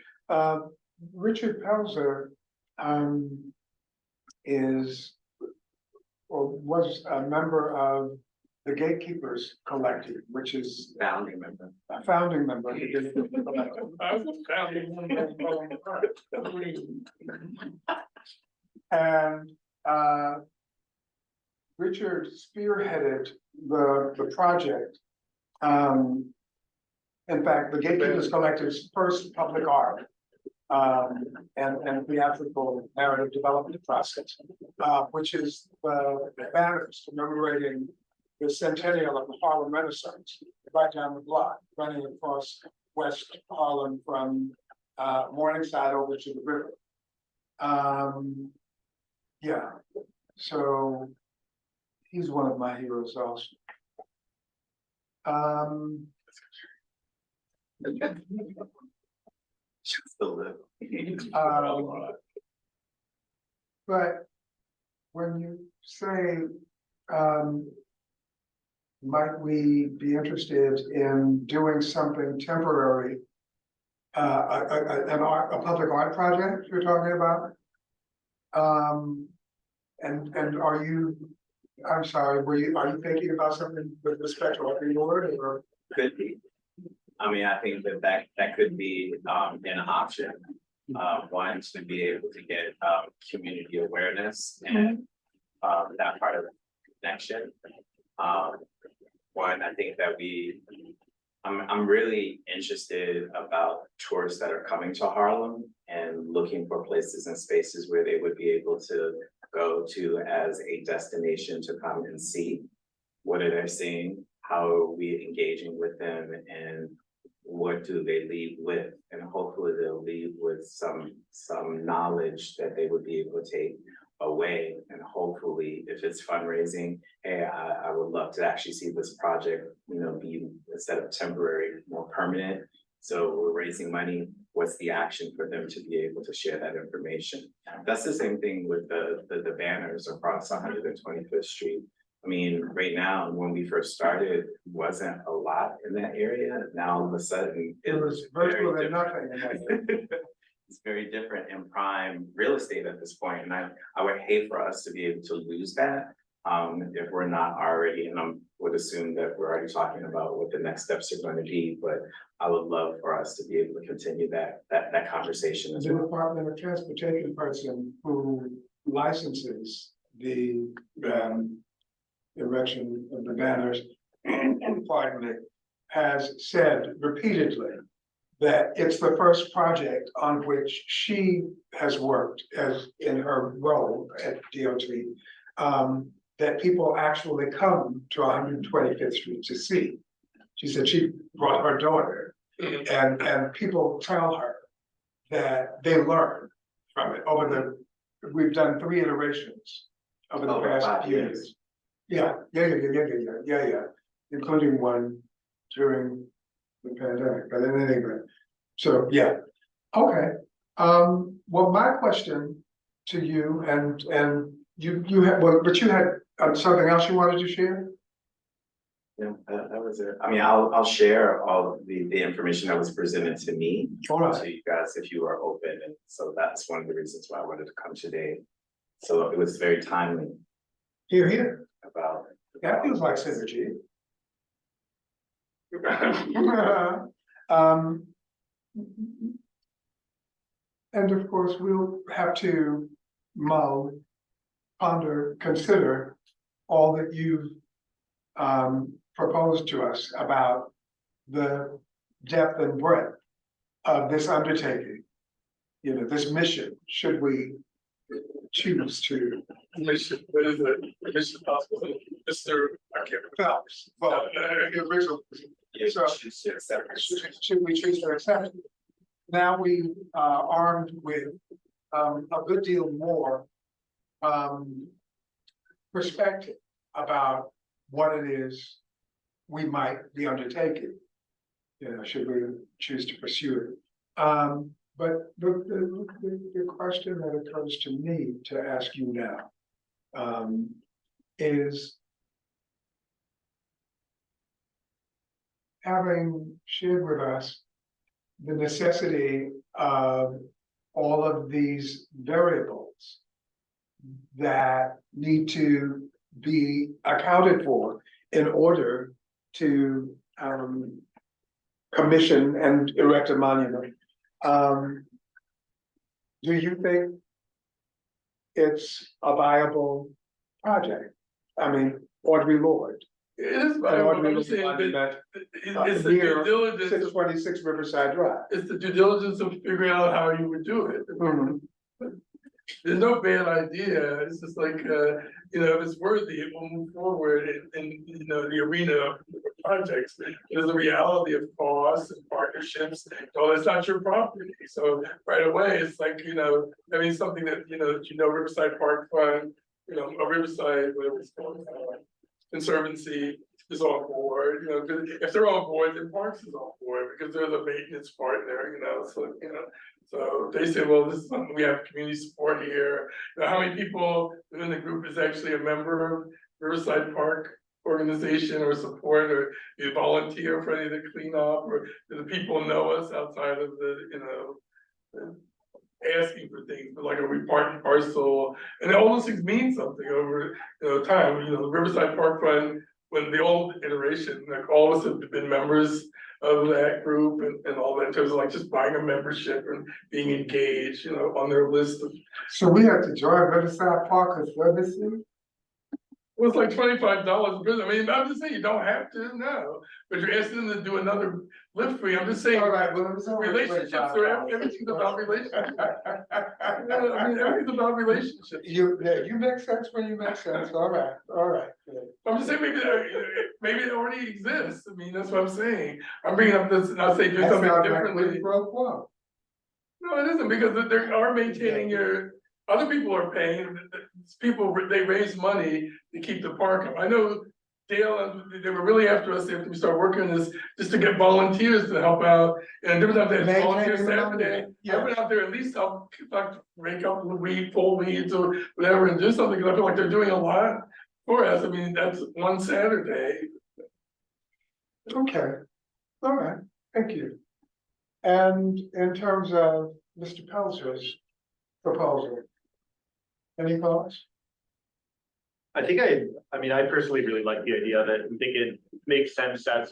Richard Pelzer was a member of the Gatekeepers Collective, which is Founding member. a founding member of the Gatekeepers Collective. I was a founding member. And Richard spearheaded the project. In fact, the Gatekeepers Collective's first public art and theatrical narrative development process, which is the banners commemorating the centennial of the Harlem Renaissance, right down the block, running across West Harlem from Morningside over to the river. Yeah, so he's one of my heroes also. Just a little. But when you say, might we be interested in doing something temporary, a public art project you're talking about? And are you, I'm sorry, are you thinking about something with respect to Audre Lorde or? Could be. I mean, I think that could be an option. One, to be able to get community awareness and that part of it. connection. One, I think that I'm really interested about tourists that are coming to Harlem and looking for places and spaces where they would be able to go to as a destination to come and see what are they seeing, how are we engaging with them, and what do they leave with? And hopefully they'll leave with some knowledge that they would be able to take away. And hopefully, if it's fundraising, hey, I would love to actually see this project, be instead of temporary, more permanent. So we're raising money. What's the action for them to be able to share that information? That's the same thing with the banners across 125th Street. I mean, right now, when we first started, wasn't a lot in that area. Now all of a sudden, It was virtually nothing in that area. It's very different in prime real estate at this point, and I would hate for us to be able to lose that if we're not already, and I would assume that we're already talking about what the next steps are going to be, but I would love for us to be able to continue that conversation as The well. Department of Transportation person who licenses the erection of the banners, pardon me, has said repeatedly that it's the first project on which she has worked as in her role at DOT, that people actually come to 125th Street to see. She said she brought her daughter, and people tell her that they learn from it we've done 3 iterations over the past few years. Yeah, including one during the pandemic, but in any event. So, yeah, okay. Well, my question to you, and you had, well, but you had something else you wanted to share? Yeah, that was it. I mean, I'll share all of the information that was presented to me All right. to you guys if you are open, and so that's one of the reasons why I wanted to come today. So it was very timely Here. about. That feels like synergy. And of course, we'll have to mull, ponder, consider all that you've proposed to us about the depth and breadth of this undertaking. This mission, should we choose to. Mission, what is it? Mission possible, Mr. I can't remember. Well, the original. So, should we choose to accept it? Now we are armed with a good deal more perspective about what it is we might be undertaking. Should we choose to pursue it? But the question that occurs to me to ask you now is, having shared with us the necessity of all of these variables that need to be accounted for in order to commission and erect a monument. Do you think it's a viable project? I mean, Audrey Lord. It is viable, I'm saying Monument, that it's the due diligence, 626 Riverside Drive. it's the due diligence of figuring out how you would do it. There's no bad idea, it's just like, if it's worthy, it will move forward in the arena of projects. There's a reality of costs and partnerships, well, it's not your property, so right away, it's like, something that, Riverside Park Fund, a Riverside, whatever it's called, Conservancy is on board, if they're on board, then Parks is on board, because they're the maintenance partner, so they say, well, this is something we have community support here. How many people within the group is actually a member of Riverside Park organization or support, or you volunteer for any of the cleanup, or do the people know us outside of the, asking for things, but like, are we part and parcel? And all those things mean something over time. The Riverside Park Fund, when the old iteration, like all of us have been members of that group and all that, in terms of like just buying a membership and being engaged, on their list of. So we have to join Riverside Park as services? was like $25. I mean, I'm just saying, you don't have to, no, but you're asking them to do another lift fee, I'm just saying. All right, well, it's only Relationships are, everything's about relationships. Yeah, I mean, everything's about relationships. Yeah, you make sense when you make sense, all right, good. I'm just saying, maybe it already exists, I mean, that's what I'm saying, I'm bringing up this, and I say do That something sounds like differently. quid pro quo. No, it isn't, because they are maintaining other people are paying, people, they raise money to keep the park up. I know Dale, they were really after us after we started working on this, just to get volunteers to help out. And there was out there, volunteers Maintaining the Saturday, money, I went out there at least help, like, rake up the weed, pull weeds or whatever, and do something, because I feel like they're doing a lot for us, I mean, that's one Saturday. Okay, all right, thank you. And in terms of Mr. Pelzer's proposal, any thoughts? I think I mean, I personally really like the idea of it. I think it makes sense as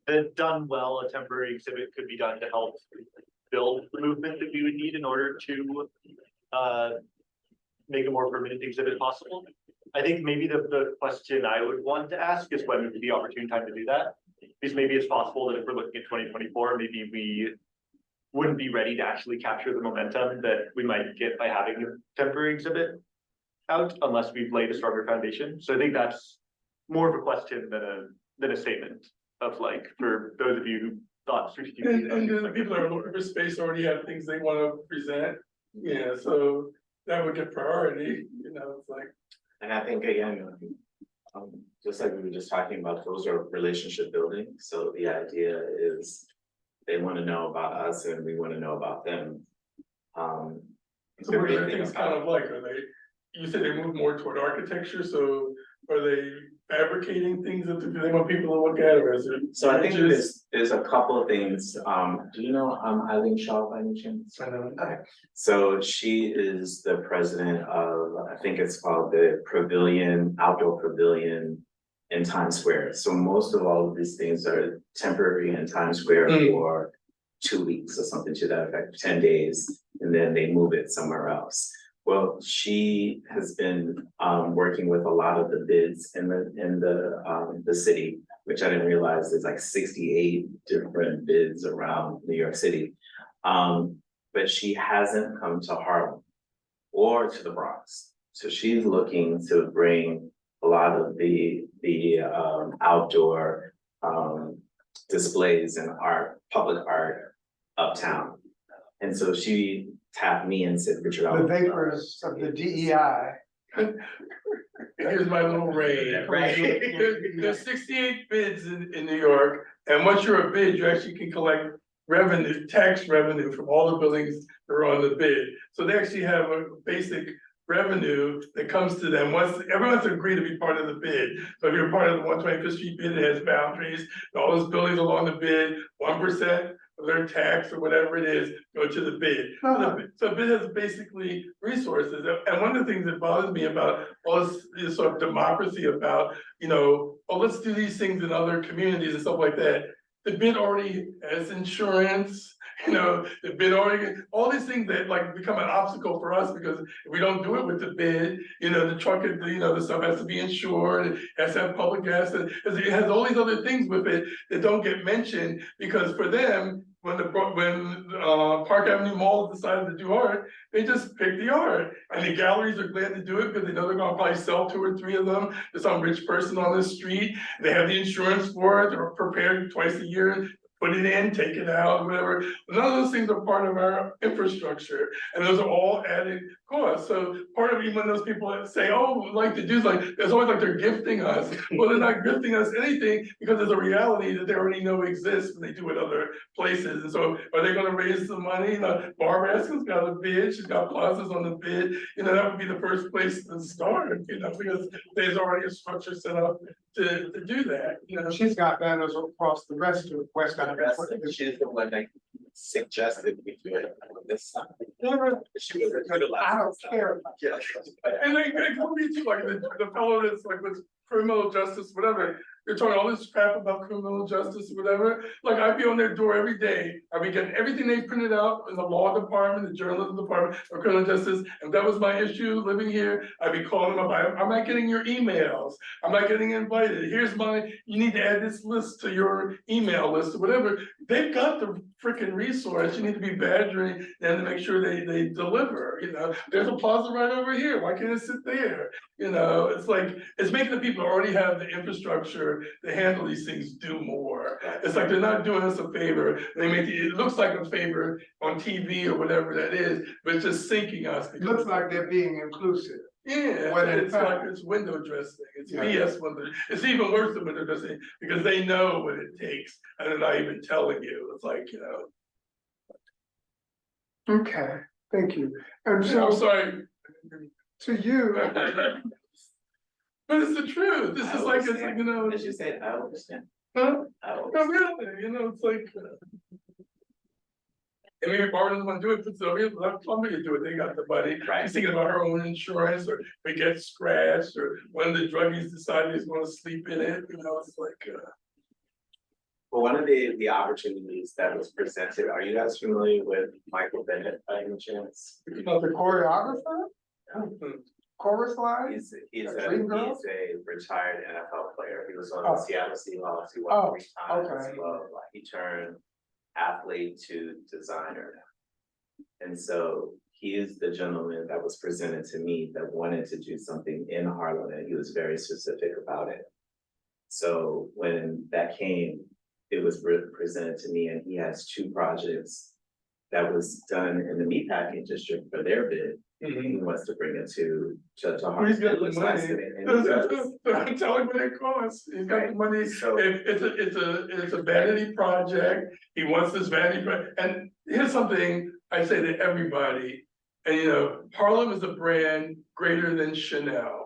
if done well, a temporary exhibit could be done to help build the movement that we would need in order to make a more permanent exhibit possible. I think maybe the question I would want to ask is when would be the opportune time to do that? Because maybe it's possible that if we're looking at 2024, maybe we wouldn't be ready to actually capture the momentum that we might get by having a temporary exhibit out unless we've laid a stronger foundation. So I think that's more of a question than a statement of, like, for those of you who thought strategically. And the people that are looking for space already have things they want to present, yeah, so that would get priority, you know, it's like. And I think again, just like we were just talking about, those are relationship building. So the idea is they want to know about us and we want to know about them. So what are things kind of like, are they, you said they move more toward architecture, so are they fabricating things that they want people to look at, or is it? So I think there's a couple of things. Do you know Eileen Shaw by any chance? I know. Okay. So she is the president of, I think it's called the Outdoor Pavilion in Times Square. So most of all of these things are temporary in Times Square for 2 weeks or something to that effect, 10 days, and then they move it somewhere else. Well, she has been working with a lot of the bids in the city, which I didn't realize there's like 68 different bids around New York City. But she hasn't come to Harlem or to the Bronx. So she's looking to bring a lot of the outdoor displays and public art uptown. And so she tapped me and said, Richard, The vapors of the DEI. Here's my little raid. Right. There's 68 bids in New York, and once you're a bid, you actually can collect revenue, tax revenue from all the buildings that are on the bid. So they actually have a basic revenue that comes to them once everyone's agreed to be part of the bid. So if you're part of the 125th Street bid, it has boundaries, and all those buildings along the bid, 1% of their tax or whatever it is, go to the bid. So the bid has basically resources. And one of the things that bothers me about all this sort of democracy about, you know, oh, let's do these things in other communities and stuff like that. The bid already has insurance, you know, the bid already, all these things that like become an obstacle for us because if we don't do it with the bid, you know, the truck, you know, the stuff has to be insured, it has to have public gas, it has all these other things with it that don't get mentioned because for them, when Park Avenue Mall decided to do art, they just picked the art. And the galleries are glad to do it because they know they're gonna probably sell 2 or 3 of them to some rich person on the street. They have the insurance for it, they're prepared twice a year, put it in, take it out, whatever. None of those things are part of our infrastructure. And those are all added costs. So part of me, when those people say, oh, we'd like to do something, it's always like they're gifting us. Well, they're not gifting us anything because there's a reality that they already know exists when they do it other places. And so are they gonna raise some money? You know, Barbara Eskin's got a bid, she's got plazas on the bid. You know, that would be the first place to start, you know, because there's already a structure set up to do that, you know. She's got banners across the rest of West Africa. She's the one that suggested we do it on this side. She was I don't care. Yeah. And they come to like the fellow that's like with criminal justice, whatever, they're talking all this crap about criminal justice or whatever. Like I'd be on their door every day. I'd be getting everything they printed out in the law department, the journalism department of criminal justice. If that was my issue living here, I'd be calling them up. I'm not getting your emails. I'm not getting invited. You need to add this list to your email list or whatever. They've got the freaking resource. You need to be badgering them to make sure they deliver, There's a plaza right over here. Why can't it sit there? It's like, it's making the people who already have the infrastructure to handle these things do more. It's like they're not doing us a favor. It looks like a favor on TV or whatever that is, but it's just sinking us. It looks like they're being inclusive. Yeah, When in it's fact- like it's window dressing. It's Yeah. BS window. It's even worse than window dressing because they know what it takes and they're not even telling you. It's like, Okay, thank you. And I'm so sorry. to you, But it's the truth. This is like, it's like, As you said, I understand. huh? I No, understand. really, it's like. And maybe Barbara doesn't want to do it, but so let Columbia do it, they got the money. Right. She's thinking about her own insurance, or we get scratched, or when the druggies decide he's gonna sleep in it, it's like, Well, one of the opportunities that was presented, are you guys familiar with Michael Bennett by any chance? the choreographer, chorus line? He's Dream Girl? a retired NFL player. He was on Oh. the Seattle Seahawks. He Oh, won 3 times. okay. Well, he turned athlete to designer. And so he is the gentleman that was presented to me that wanted to do something in Harlem, and he was very specific about it. So when that came, it was presented to me, and he has 2 projects that was done in the meatpacking district for their bid. He wants to bring it to Harlem. he's got It the looks nice money. and it does. I'm telling what it costs. He's got the money. So- It's a vanity project. He wants this vanity and here's something I say to everybody. And Harlem is a brand greater than Chanel.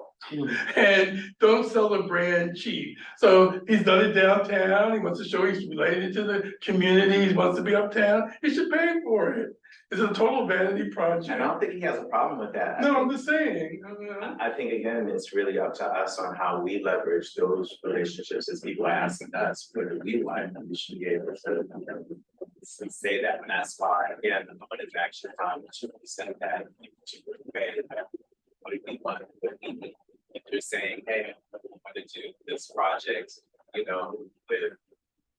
And don't sell the brand cheap. So he's done it downtown. He wants to show he's related to the community. He wants to be uptown. He should pay for it. It's a total vanity project. And I don't think he has a problem with that. I No, I'm think- just saying. I think again, it's really up to us on how we leverage those relationships as people are asking us, what do we like, and we should be able to say that, and that's why, again, I'm gonna actually said that. What do we want, what we need? If you're saying, hey, I want to do this project, with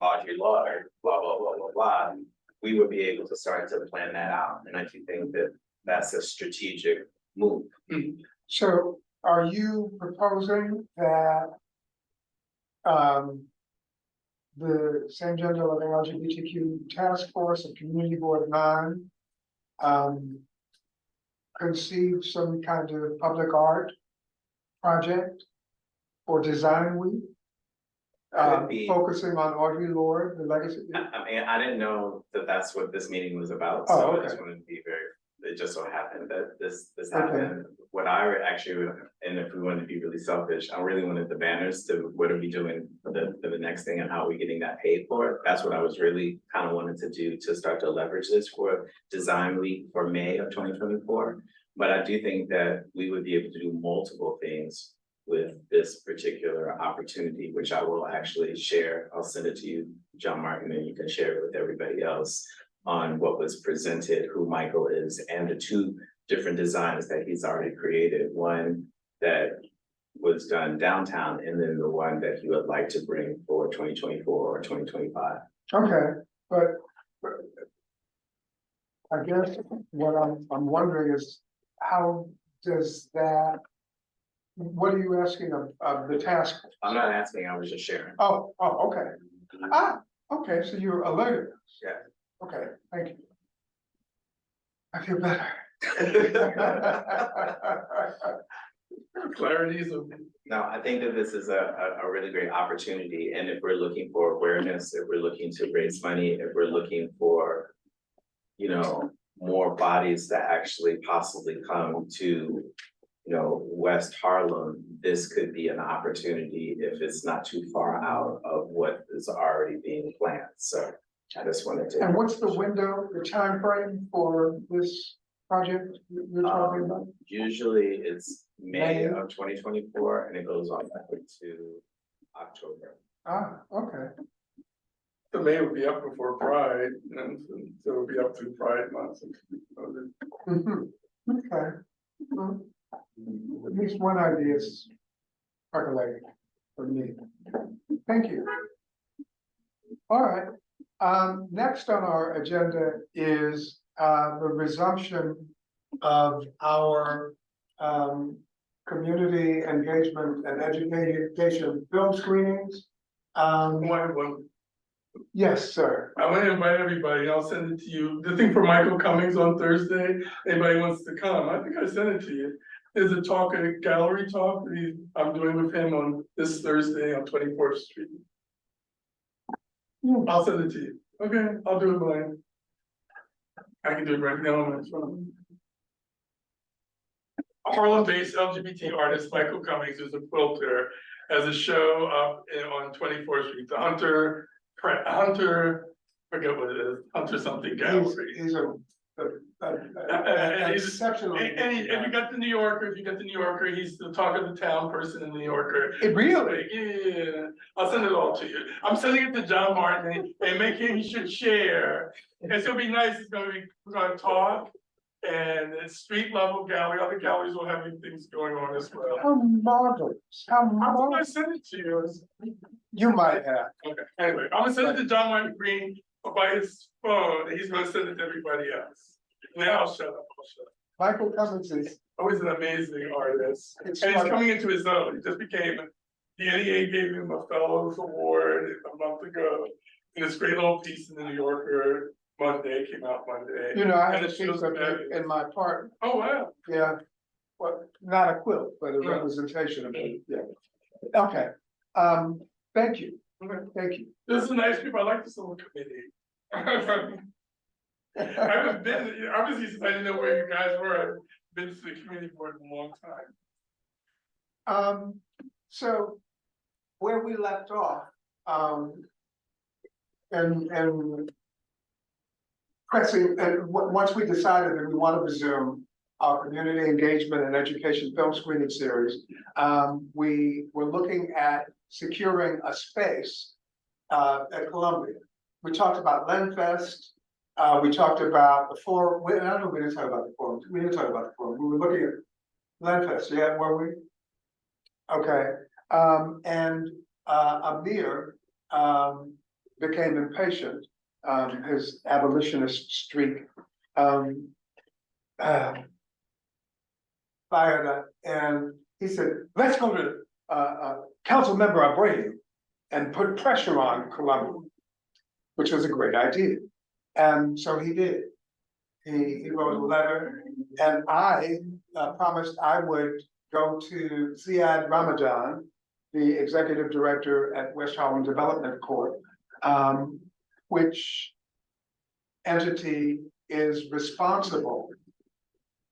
Audrey Lorde, blah, blah, blah, blah, blah, we would be able to start to plan that out, and I do think that that's a strategic move. So are you proposing that the same gender living LGBTQ task force and community board 9 conceive some kind of public art project or design week? Could be. Focusing on Audrey Lorde, the legacy. I mean, I didn't know that that's what this meeting was about, Oh, so I okay. just wanted to be it just so happened that this Okay. happened. What I actually, and if we wanted to be really selfish, I really wanted the banners to, what are we doing for the next thing and how are we getting that paid for? That's what I was really kind of wanted to do to start to leverage this for Design Week for May of 2024. But I do think that we would be able to do multiple things with this particular opportunity, which I will actually share. I'll send it to you, John Martin, and you can share it with everybody else on what was presented, who Michael is, and the 2 different designs that he's already created. One that was done downtown, and then the one that he would like to bring for 2024 or 2025. Okay, but I guess what I'm wondering is how does that, what are you asking of the task? force? I'm not asking, I was just sharing. Oh, okay. Okay, so you're alerted. Yeah. Okay, thank you. I feel better. Clarities of. No, I think that this is a really great opportunity, and if we're looking for awareness, if we're looking to raise money, if we're looking for, more bodies that actually possibly come to, West Harlem, this could be an opportunity if it's not too far out of what is already being planned, so I just wanted to. And what's the window, the time frame for this project you're talking about? Usually it's May May. of 2024, and it goes on back to October. Okay. The May will be up before Pride, and so it'll be up through Pride month. Okay. Well, at least one idea is percolating for me. Thank you. All right. Next on our agenda is the resumption of our community engagement and education film screenings. One, Yes, sir. I want to invite everybody, I'll send it to you, the thing for Michael Cummings on Thursday, anybody wants to come, I think I sent it to you. There's a talk, a gallery talk that I'm doing with him on this Thursday on 24th Street. I'll send it to you, okay, I'll do it, Brian. I can do it right now on my phone. Harlem-based LGBT artist Michael Cummings is a quilter, has a show up on 24th Street, the Hunter, forget what it is, Hunter something gallery. He's And he's exceptionally. And if you got the New Yorker, he's the talk of the town person in the New Yorker. Really? Yeah, I'll send it all to you. I'm sending it to John Martin and making he should share. It's gonna be nice, we're gonna talk. And it's street level gallery, other galleries will have things going on as well. How marvelous, how I'm gonna marvelous. send it to you. You might have. Okay, anyway, I'm gonna send it to John Martin Green by his phone, and he's gonna send it to everybody else. Now I'll shut up. Michael Cummings is. Always an amazing artist, and It's he's funny. coming into his own. He just became, the NEA gave him a Fellows Award a month ago. And this great little piece in the New Yorker Monday, came out Monday. You know, I And have a it shows piece of that- it in my apartment, Oh, wow. yeah. Well, not a quilt, but a Yeah. representation of it, yeah. Okay, thank you, Okay. thank you. This is nice people. I like this little committee. I haven't been, obviously, since I didn't know where you guys were, I've been to the community board in a long time. So where we left off, and pressing, and once we decided that we want to resume our community engagement and education film screening series, we were looking at securing a space at Columbia. We talked about Lenfest. We talked about the forum. I don't know, we didn't talk about the forum. We didn't talk about the forum. We were looking at Lenfest, yeah, were we? Okay, and Amir became impatient, his abolitionist streak fired up, and he said, let's go to council member Abreu and put pressure on Columbia, which was a great idea. And so he did. He wrote a letter, and I promised I would go to Ziad Ramadan, the executive director at West Harlem Development Corp, which entity is responsible,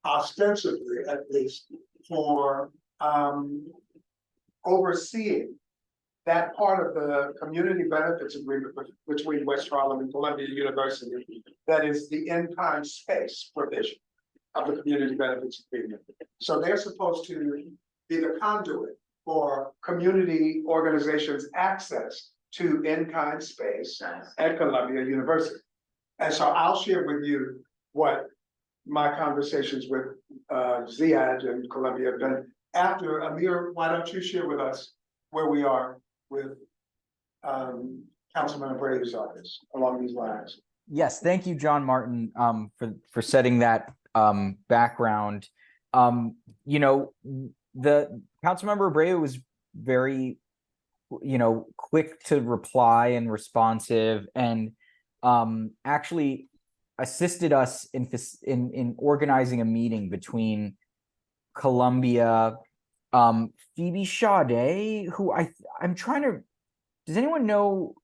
ostensibly at least, for overseeing that part of the community benefits agreement between West Harlem and Columbia University, that is the in-kind space provision of the community benefits agreement. So they're supposed to be the conduit for community organizations' access to in-kind space at Columbia University. And so I'll share with you what my conversations with Ziad and Columbia have been. After, Amir, why don't you share with us where we are with Councilman Abreu's office along these lines? Yes, thank you, John Martin, for setting that background. You know, the Councilmember Abreu was very, quick to reply and responsive, and actually assisted us in organizing a meeting between Columbia, Phoebe Sade, who I'm trying to, does anyone know,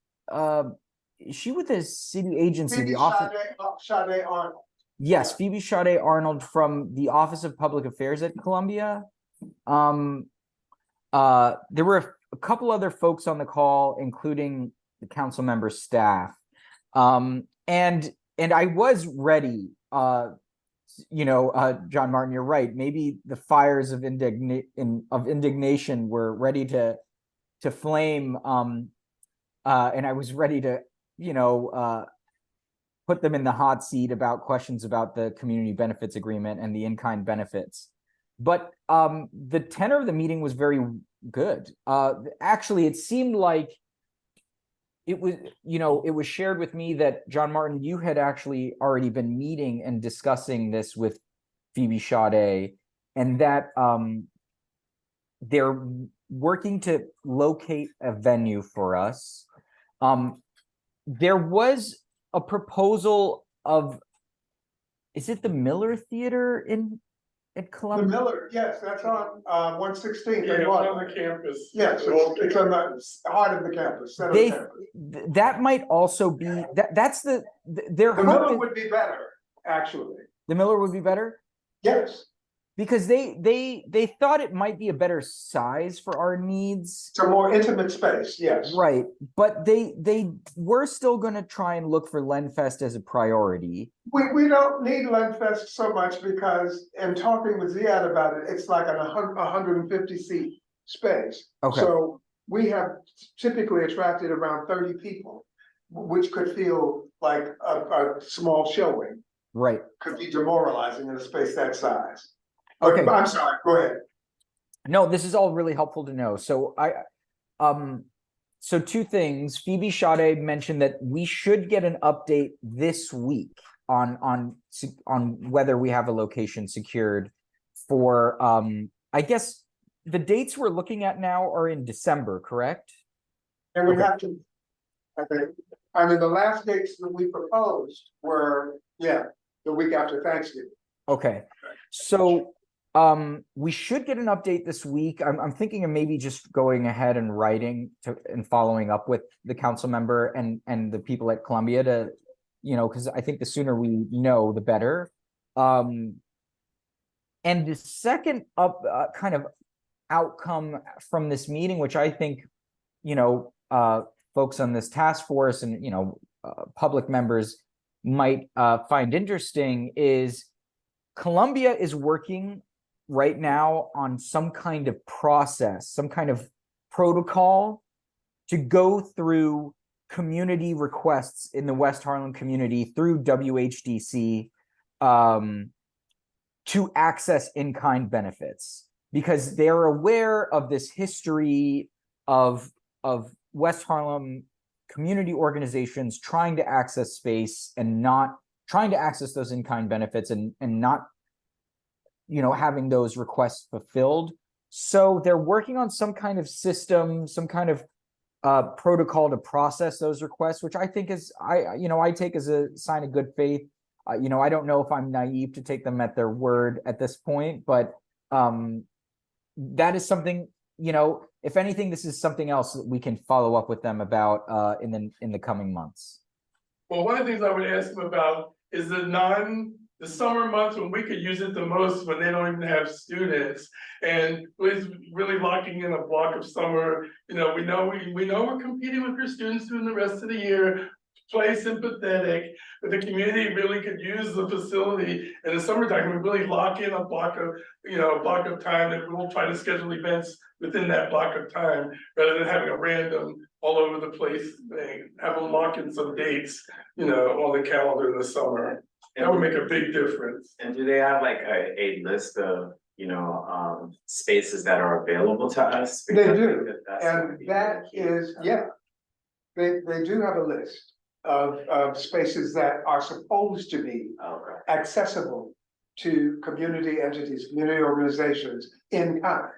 is she with the city agency, Phoebe the office? Sade Arnold. Yes, Phoebe Sade Arnold from the Office of Public Affairs at Columbia. There were a couple other folks on the call, including the council member staff. And I was ready, John Martin, you're right. Maybe the fires of indignation were ready to flame and I was ready to, put them in the hot seat about questions about the community benefits agreement and the in-kind benefits. But the tenor of the meeting was very good. Actually, it seemed like it was, it was shared with me that, John Martin, you had actually already been meeting and discussing this with Phoebe Sade, and that they're working to locate a venue for us. There was a proposal of, is it the Miller Theater at The Columbia? Miller, yes, that's on 116th. Yeah, on the campus. Yes, it's on the heart of the campus, center of They, campus. that might also be, that's their The hope Miller is- would be better, actually. the Miller would be better? Yes, Because they thought it might be a better size for our needs. it's a more intimate space, yes. Right, but they were still going to try and look for Lenfest as a priority. We don't need Lenfest so much because in talking with Ziad about it, it's like a 150 seat space. Okay. So we have typically attracted around 30 people, which could feel like a small showing, Right. could be demoralizing in a space that size. But Okay. I'm sorry, go ahead. No, this is all really helpful to know. So so two things. Phoebe Sade mentioned that we should get an update this week on whether we have a location secured for I guess the dates we're looking at now are in December, correct? And we Okay. have to, I think, I mean, the last dates that we proposed were, the week after Thanksgiving. Okay. So we should get an update this week. I'm thinking of maybe just going ahead and writing and following up with the council member and the people at Columbia to, because I think the sooner we know, the better. And the second kind of outcome from this meeting, which I think, folks on this task force and, public members might find interesting, is Columbia is working right now on some kind of process, some kind of protocol to go through community requests in the West Harlem community through WHDC to access in-kind benefits, because they're aware of this history of West Harlem community organizations trying to access space and not trying to access those in-kind benefits and not having those requests fulfilled. So they're working on some kind of system, some kind of protocol to process those requests, which I think is, I take as a sign of good faith. I don't know if I'm naive to take them at their word at this point, but that is something, if anything, this is something else that we can follow up with them about in the coming months. Well, one of the things I would ask them about is the summer months when we could use it the most, when they don't even have students, and was really locking in a block of summer. We know we're competing with your students during the rest of the year. Play sympathetic, but the community really could use the facility in the summertime. We really lock in a block of time, and we'll try to schedule events within that block of time rather than having a random all over the place thing. Have them lock in some dates, on the calendar in the summer. That would make a big difference. And do they have like a list of, spaces that are available to us? They do, and that is, they do have a list of spaces that are supposed to be accessible to community entities, community organizations in kind.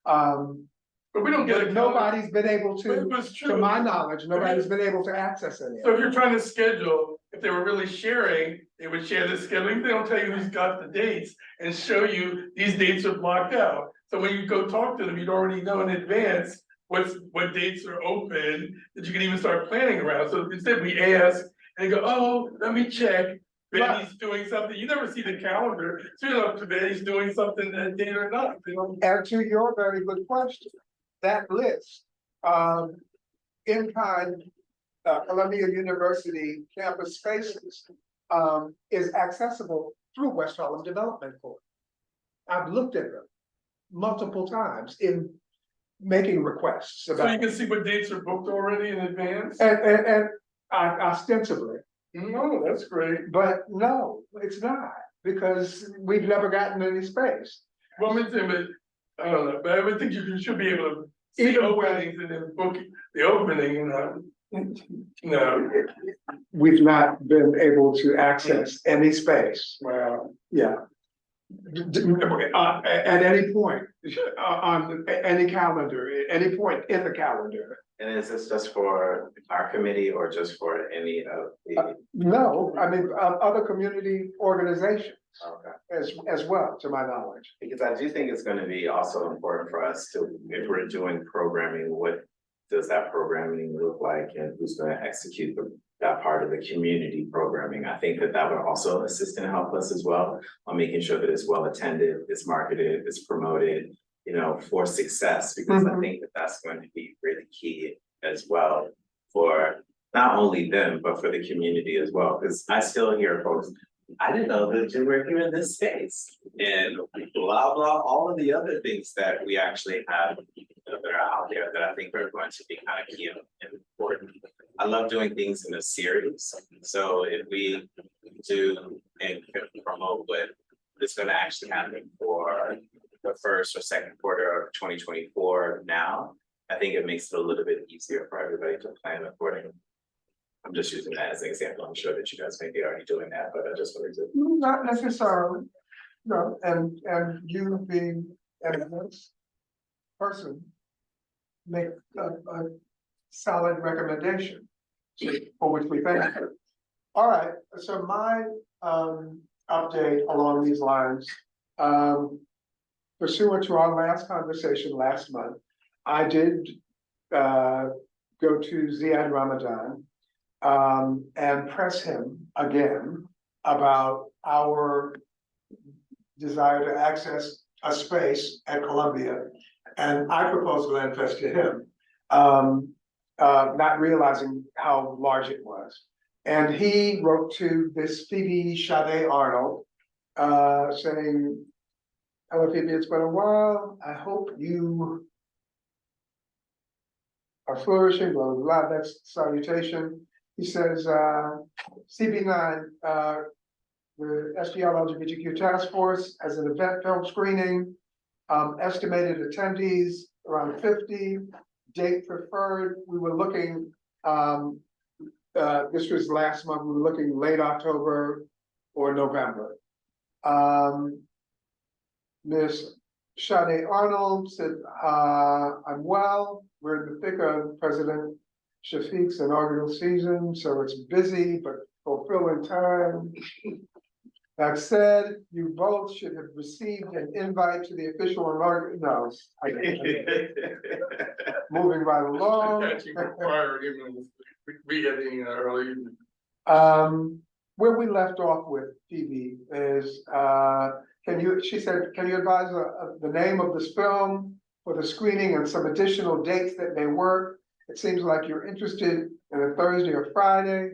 But we don't get But nobody's been able But it to, was to true. my knowledge, nobody's been able to access any of So it. if you're trying to schedule, if they were really sharing, they would share the scheduling. They don't tell you who's got the dates and show you these dates are blocked out. So when you go talk to them, you'd already know in advance what dates are open that you can even start planning around. So instead we ask and go, oh, let me check. Betty's doing something. You never see the calendar. So you know if Betty's doing something that day or not. And to your very good question, that list, in kind, Columbia University campus spaces, is accessible through West Harlem Development Board. I've looked at them multiple times in making requests So you about, can see what dates are booked already in advance? and ostensibly, No, that's great. but no, it's not, because we've never gotten any space. Well, I don't know, but I would think you should be able to see Even openings and then book the opening, no, We've not been able to access any space. wow. Yeah. At any point, on any calendar, at any point in the calendar. And is this just for our committee or just for any of the? No, I mean, other community organizations Okay. as well, to my knowledge. Because I do think it's gonna be also important for us to, if we're doing programming, what does that programming look like and who's gonna execute that part of the community programming? I think that would also assist and help us as well on making sure that it's well attended, it's marketed, it's promoted, for success, because I think that that's going to be really key as well for not only them, but for the community as well. Because I still hear folks, I didn't know that you were here in this space, and blah, blah, all of the other things that we actually have that are out there that I think are going to be kind of key and important. I love doing things in a series. So if we do and promote what is going to actually happen for the first or second quarter of 2024 now, I think it makes it a little bit easier for everybody to plan accordingly. I'm just using that as an example. I'm sure that you guys may be already doing that, but I just wanted to. Not necessarily, no, and you being an person, make a solid recommendation, for which we thank you. All right, so my update along these lines, pursuant to our last conversation last month, I did go to Ziad Ramadan and press him again about our desire to access a space at Columbia. And I proposed Landfest to him, not realizing how large it was. And he wrote to this Phoebe Sade Arnold, saying, "Hello Phoebe, it's been a while. I hope you are flourishing, blah, blah, blah." That's salutation. He says, CB9, the SGL-LBGTQ task force as an event film screening, estimated attendees around 50, date preferred. We were looking, this was last month, we were looking late October or November. Ms. Sade Arnold said, I'm well. We're in the thick of President Shafiq's inaugural season, so it's busy but fulfilling time. That said, you both should have received an invite to the official inaugural. No, I can't. Moving right along. Catching fire, even we getting early. Where we left off with Phoebe is, she said, can you advise the name of this film for the screening and some additional dates that may work? It seems like you're interested in a Thursday or Friday.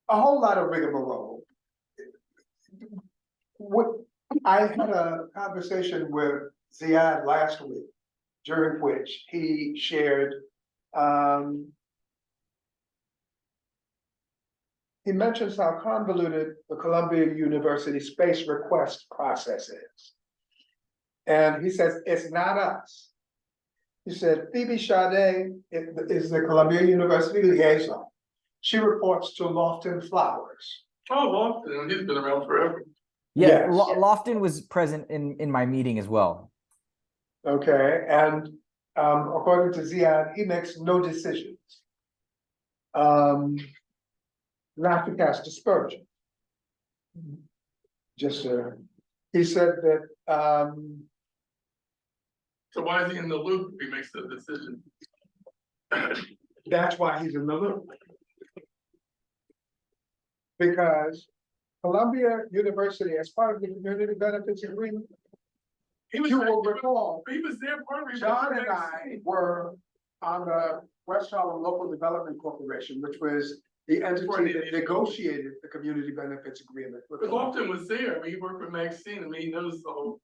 A whole lot of rigmarole. I had a conversation with Ziad last week, during which he shared, he mentions how convoluted the Columbia University space request process is. And he says, it's not us. He said, Phoebe Sade is the Columbia University liaison. She reports to Lofton Flowers. Oh, Lofton, he's been around forever. Yeah, Yes. Lofton was present in my meeting as well. Okay, and according to Ziad, he makes no decisions. Not to cast aspersion. Just he said that So why is he in the loop if he makes the decision? that's why he's in the loop. Because Columbia University, as part of the community benefits agreement, He was, you will recall, he was there part of it. John and I were on the West Harlem Local Development Corporation, which was the entity that negotiated the community benefits agreement. Because Lofton was there, I mean, he worked with Maxine, I mean, he knows the whole.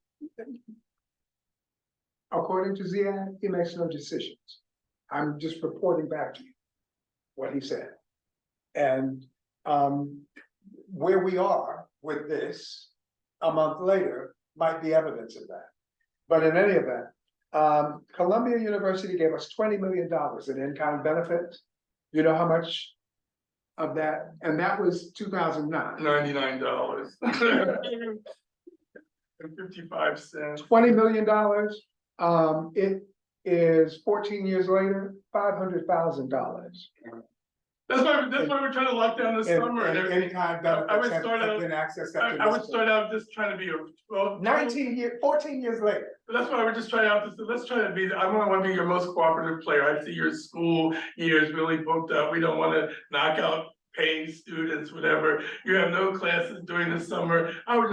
according to Ziad, he makes no decisions. I'm just reporting back to you what he said. And where we are with this a month later might be evidence of that. But in any event, Columbia University gave us $20 million in in-kind benefits. You know how much of that? And that was 2009. $99 and 55 cents. $20 million. It is 14 years later, $500,000. That's why we're trying to lock down this summer and everything. In-kind I would benefits start have out- been accessed up to I would this start point. out just trying to be well. 14 years later. But that's why we're just trying out this, let's try to be, I want to be your most cooperative player. I see your school years really booked up. We don't want to knock out paying students, whatever. You have no classes during the summer. I would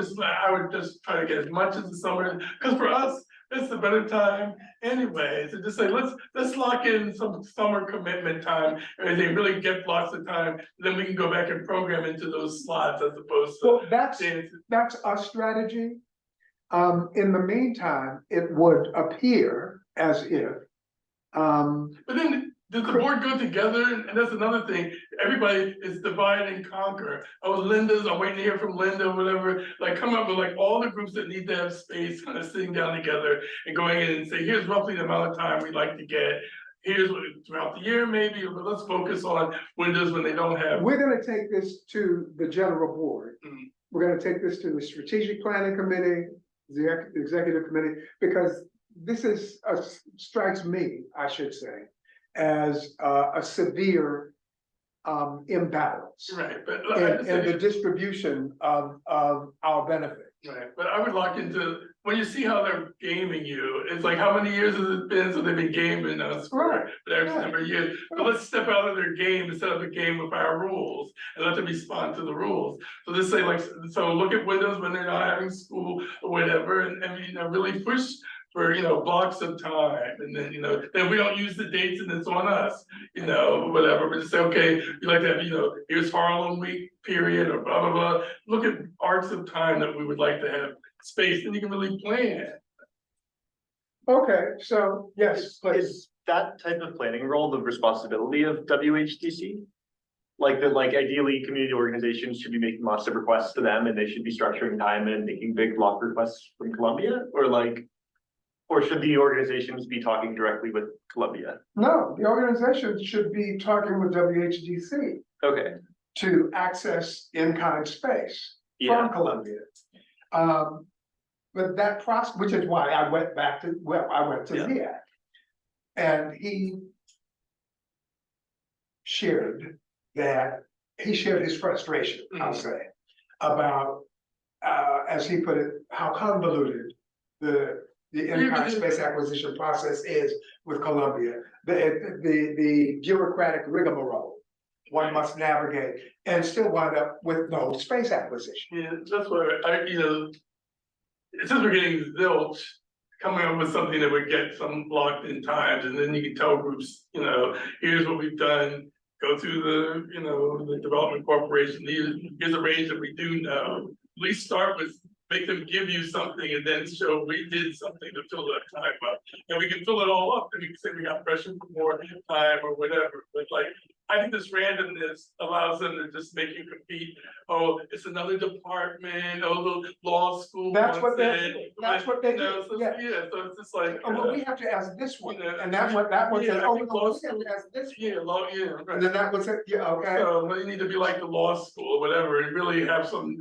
just try to get as much as the summer, because for us, it's a better time anyway. So just say, let's lock in some summer commitment time, and they really get lots of time, then we can go back and program into those slots as opposed to. Well, that's our strategy. In the meantime, it would appear as if, But then, does the board go together? And that's another thing, everybody is divide and conquer. Oh, Linda's, I'm waiting to hear from Linda, whatever, like come up with like all the groups that need to have space, kind of sitting down together and going in and say, here's roughly the amount of time we'd like to get. Here's what, throughout the year maybe, but let's focus on windows when they don't have. we're gonna take this to the general board. Mhm. We're gonna take this to the strategic planning committee, the executive committee, because this is, strikes me, I should say, as a severe imbalance Right, but in the distribution of our benefit. right, but I would lock into, when you see how they're gaming you, it's like, how many years has it been since they've been gaming us Right, for X number of years? But let's step out of their game and set up a game with our rules and let them respond to the rules. So just say like, so look at windows when they're not having school or whatever, and you know, really push for, you know, blocks of time, and then, you know, then we don't use the dates and it's on us, you know, whatever, but just say, okay, you like to have, you know, here's Harlem week period or blah, blah, blah. Look at arcs of time that we would like to have space, and you can really plan. okay, so, yes, please. Is that type of planning role the responsibility of WHTC? Like that, like ideally, community organizations should be making lots of requests to them, and they should be structuring time and making big block requests from Columbia, or should the organizations be talking directly with Columbia? No, the organization should be talking with WHDC Okay, to access in-kind space yeah, from Columbia. But that process, which is why I went back to, I went to Yeah. Ziad. And he shared his frustration, I'll say, about, as he put it, how convoluted the in-kind space acquisition process is with Columbia. The bureaucratic rigmarole one must navigate and still wind up with no space acquisition. Yeah, that's where you know, since we're getting zilch, coming up with something that would get some locked in times, and then you can tell groups, you know, here's what we've done, go through the, you know, the development corporation, here's a range that we do know. At least start with, make them give you something and then show we did something to fill that time up. And we can fill it all up, and we can say we got pressure for more time or whatever, but like, I think this randomness allows them to just make you compete. Oh, it's another department, oh, the law school. That's what wants they, it. that's what they You know, do, so, yeah. yeah, so it's just like. Oh, well, we have to ask this one, Yeah. and that one Yeah, says, I oh, think no, law we have to ask this one. Yeah, law, yeah, And right. then that one said, yeah, okay. So, but you need to be like the law school or whatever, and really have some,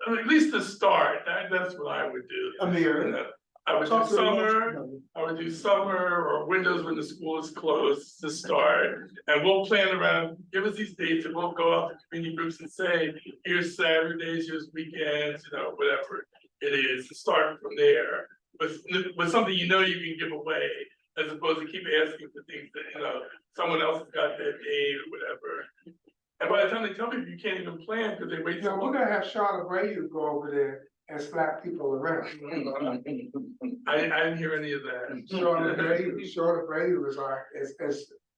at least to start, that's what I would do. You Amir. know, I would do talk to the summer, law- I would do summer or windows when the school is closed to start. And we'll plan around, give us these dates, and we'll go out to community groups and say, here's Saturdays, here's weekends, you know, whatever it is, and start from there. With something you know you can give away, as opposed to keep asking for things that, you know, someone else has got that day or whatever. And by the time they tell me, you can't even plan because they wait You so know, we're long. gonna have Charlotte Brayu go over there and slap people around. I didn't hear any of that. Charlotte Brayu is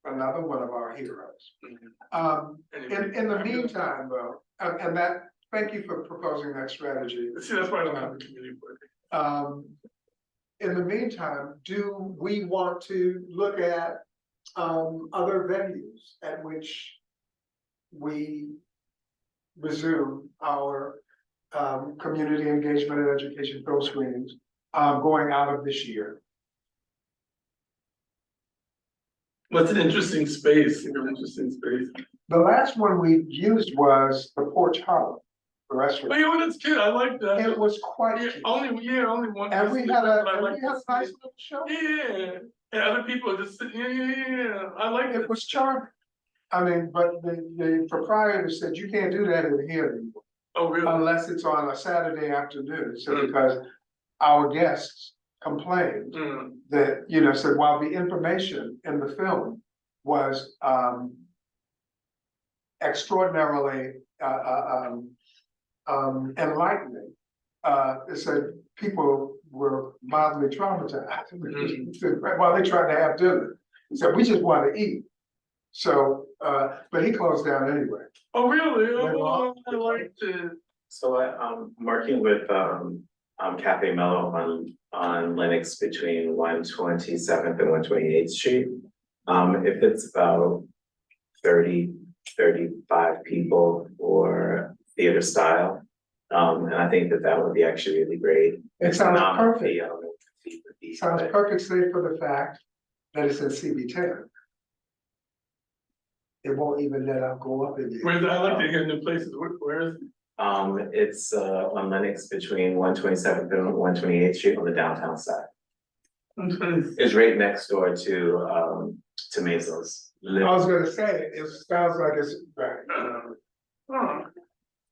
another one of our heroes. Anyway, In the meantime, though, and that, thank you for proposing that strategy. See, that's why I don't have a community board. in the meantime, do we want to look at other venues at which we resume our community engagement and education film screenings going out of this year? What's an interesting space, an interesting space. The last one we used was the Porch Hollow, the Oh, restaurant. yeah, well, that's cute, I like that. It was quite Yeah, cute. only one. And we had but I a like nice this. little show. Yeah, and other people are just sitting, yeah, I like It it. was charming. I mean, but the proprietor said you can't do that in here anymore, Oh, really? unless it's on a Saturday afternoon. So Mm. because our guests complained Mm. that, said while the information in the film was extraordinarily enlightening, it said people were mildly traumatized while they tried to have dinner. He said, we just want to eat. So, but he closed down anyway. Oh, really? Later Oh, on. I liked it. So I'm working with Cafe Mellow on Linux between 127th and 128th Street. If it's about 35 people for theater style. And I think that would be actually really great. It sounds Nominal perfect. fee, I don't know what the fee would be, Sounds but- perfect, save for the fact that it's in CB10. It won't even let out go up in there. Where's, I like to hear new places, where is it? It's on Linux between 127th and 128th Street on the downtown side. It's right next door to Mesos. I was gonna say, it sounds like it's right. Oh,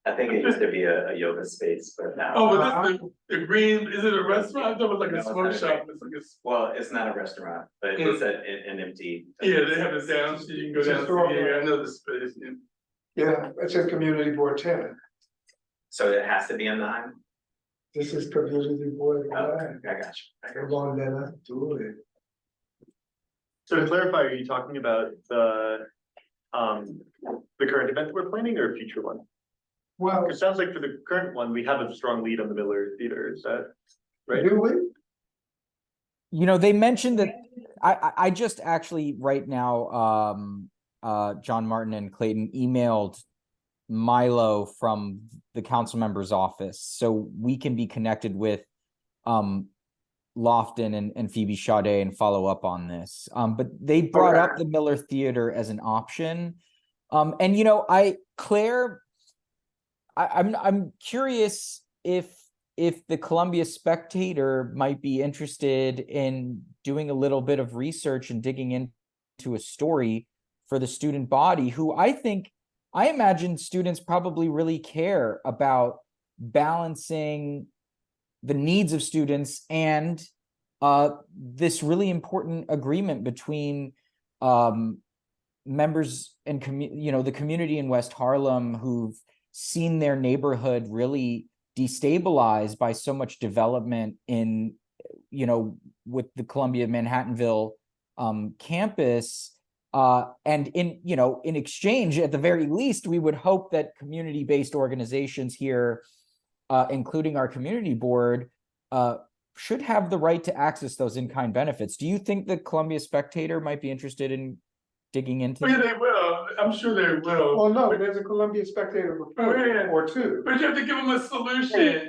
I think it used to be a yoga space, but now. oh, but this, the green, is it a restaurant? I thought it was like No, a it's smoke not a shop, it's like a. Well, it's not a restaurant, but it's an empty. Yeah, they have it down, so you can go It's a down, store. yeah, I know the space, yeah. Yeah, it's in Community Board 10. So it has to be a 9? This is Community Board Oh, 9. I got you. Come on, then, do it. So to clarify, are you talking about the current event we're planning or a future one? Well, It sounds like for the current one, we have a strong lead on the Miller Theater, is that right? do we? They mentioned that I just actually right now, John Martin and Clayton emailed Milo from the council member's office, so we can be connected with Lofton and Phoebe Sade and follow up on this. But they brought up the Miller Theater as an option. And Claire, I'm curious if the Columbia Spectator might be interested in doing a little bit of research and digging into a story for the student body, who I imagine students probably really care about balancing the needs of students and this really important agreement between members and the community in West Harlem who've seen their neighborhood really destabilized by so much development in with the Columbia Manhattanville campus. And in exchange, at the very least, we would hope that community-based organizations here, including our community board, should have the right to access those in-kind benefits. Do you think the Columbia Spectator might be interested in digging into? Yeah, they will, I'm sure they will. Well, no, there's a Columbia Spectator report or two. But you have to give them a solution.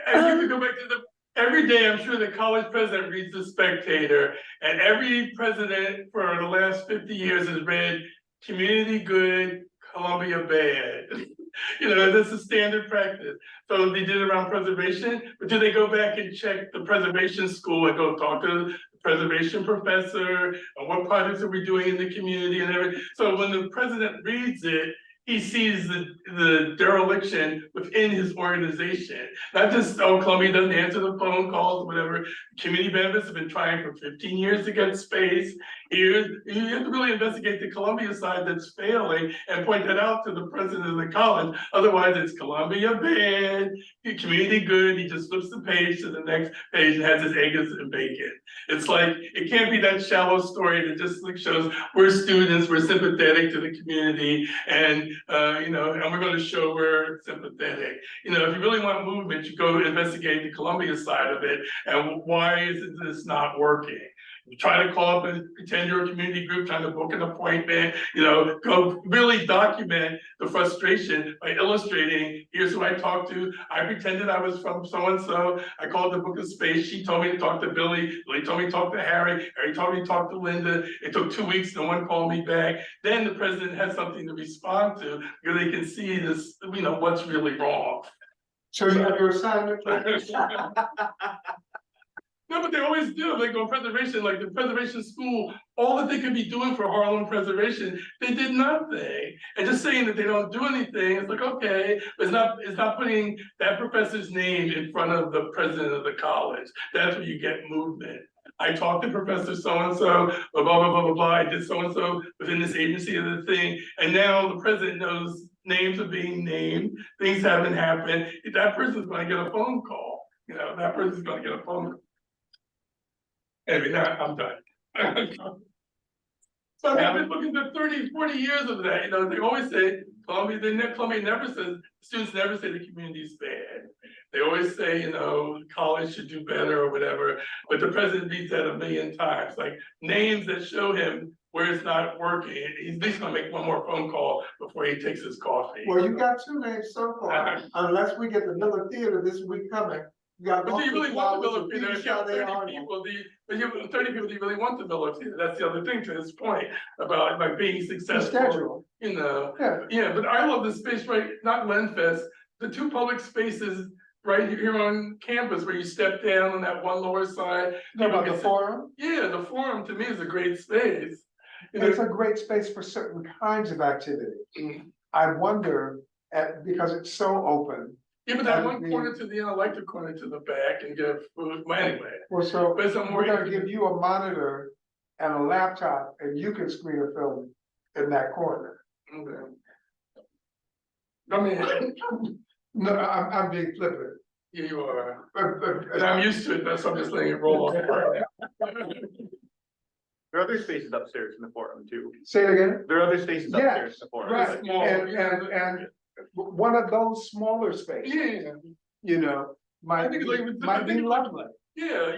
And you can go back to every day, I'm sure the college president reads the Spectator, and every president for the last 50 years has read community good, Columbia bad. That's a standard practice. So they did it around preservation, but do they go back and check the preservation school and go talk to the preservation professor? And what projects are we doing in the community and everything? So when the president reads it, he sees the dereliction within his organization. Not just, Columbia doesn't answer the phone calls or whatever. Community benefits have been trying for 15 years to get space. You have to really investigate the Columbia side that's failing and point that out to the president of the college. Otherwise, it's Columbia bad, community good. He just flips the page to the next page and has his eggs and bacon. It's like, it can't be that shallow story that just shows we're students, we're sympathetic to the community, and and we're gonna show we're sympathetic. If you really want movement, you go investigate the Columbia side of it, and why is this not working? Try to call up and pretend you're a community group, trying to book an appointment, go really document the frustration by illustrating, here's who I talked to. I pretended I was from so-and-so. I called the book of space. She told me to talk to Billy. Billy told me to talk to Harry. Harry told me to talk to Linda. It took 2 weeks. No one called me back. Then the president has something to respond to because they can see this, what's really wrong. So you have your assignment. No, but they always do. They go preservation, like the preservation school, all that they could be doing for Harlem preservation, they did nothing. And just saying that they don't do anything, it's like, okay, but it's not putting that professor's name in front of the president of the college. That's where you get movement. I talked to Professor so-and-so, blah, blah, blah, blah, blah, blah. I did so-and-so within this agency of the thing. And now the president knows names are being named, things haven't happened. That person's gonna get a phone call. That person's gonna get a phone call. Anyway, now I'm done. So I've been looking for 30, 40 years of that. They always say Columbia never says, students never say the community's bad. They always say, college should do better or whatever, but the president beats that a million times. Like names that show him where it's not working. He's at least gonna make one more phone call before he takes his coffee. Well, you got 2 names so far, unless we get the Miller Theater this week coming. But do you really want the Miller Theater? If you have 30 people, do you really want the Miller Theater? That's the other thing to this point about being successful. Yeah, but I love the space, right? Not Lenfest, the 2 public spaces right here on campus where you step down on that one lower side. About the forum? Yeah, the forum to me is a great space. It's a great space for certain kinds of activity. I wonder, because it's so open. Yeah, but that one corner to the end, I like the corner to the back and get food. Well, anyway. Well, so But we're gonna give you a monitor and a laptop, and you can screen a film in that corner. Okay. I mean, No, I'm being flippant. yeah, you are. And I'm used to it. That's why I'm just letting it roll off. There are other spaces upstairs in the forum too. Say it again? There are other spaces upstairs in the forum. Right, and one of those smaller spaces, Yeah. might I think be lovely. Yeah,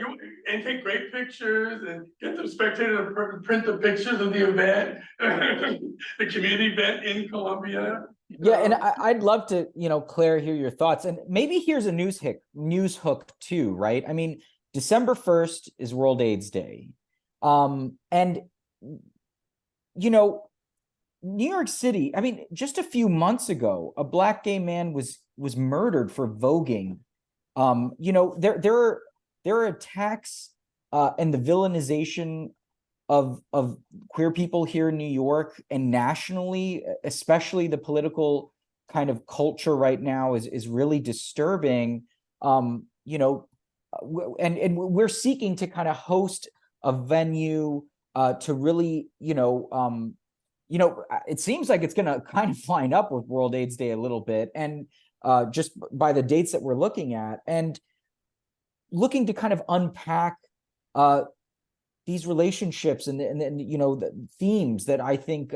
and take great pictures and get the spectator to print the pictures of the event, the community event in Columbia. Yeah, and I'd love to, Claire, hear your thoughts. And maybe here's a news hook too, right? I mean, December 1st is World AIDS Day. And New York City, I mean, just a few months ago, a Black gay man was murdered for voguing. There are attacks and the villainization of queer people here in New York and nationally, especially the political kind of culture right now is really disturbing. And we're seeking to kind of host a venue to really, it seems like it's going to kind of line up with World AIDS Day a little bit, and just by the dates that we're looking at, and looking to kind of unpack these relationships and the themes that I think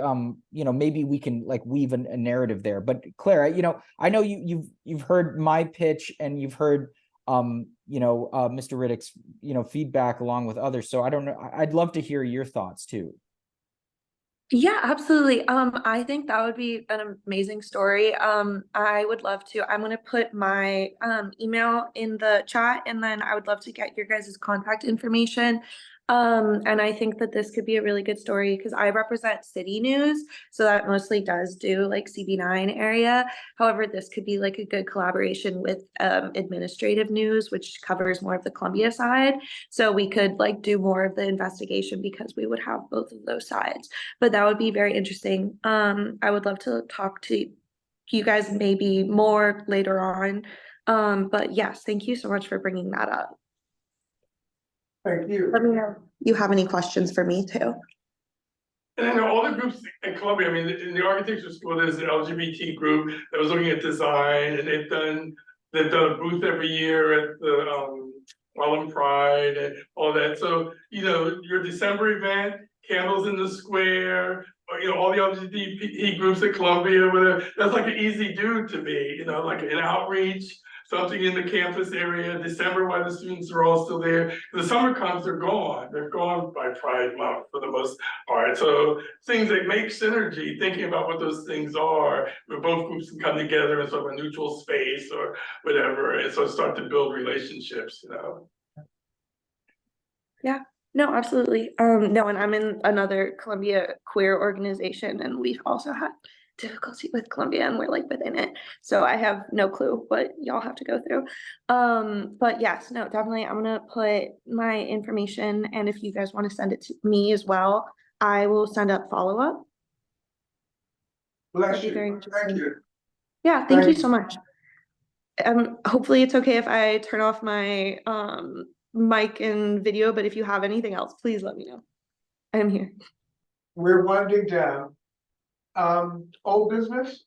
maybe we can weave a narrative there. But Claire, I know you've heard my pitch and you've heard Mr. Riddick's feedback along with others. So I don't know. I'd love to hear your thoughts too. Yeah, absolutely. I think that would be an amazing story. I would love to. I'm going to put my email in the chat, and then I would love to get your guys' contact information. And I think that this could be a really good story because I represent City News, so that mostly does do CB9 area. However, this could be a good collaboration with administrative news, which covers more of the Columbia side. So we could do more of the investigation because we would have both of those sides. But that would be very interesting. I would love to talk to you guys maybe more later on. But yes, thank you so much for bringing that up. Thank you. Let me know if you have any questions for me too. And all the groups in Columbia, I mean, in the architecture school, there's an LGBT group that was looking at design, and they've done a booth every year at the Harlem Pride and all that. So, your December event, candles in the square, all the LGBT groups at Columbia, whatever, that's like an easy do to me, like an outreach, something in the campus area, December while the students are all still there. The summer comes, they're gone by Pride Month for the most part. So things that make synergy, thinking about what those things are, where both groups can come together in sort of a neutral space or whatever, and so start to build relationships. No, absolutely. No, and I'm in another Columbia queer organization, and we've also had difficulty with Columbia, and we're like within it. So I have no clue what y'all have to go through. But yes, no, definitely I'm gonna put my information, and if you guys want to send it to me as well, I will send up follow-up. Bless That'd be very you. Thank interesting. you. Yeah, thank you Thank so much. Hopefully it's okay if I turn off my mic and video, but if you have anything else, please let me know. I am here. We're winding down. Old business?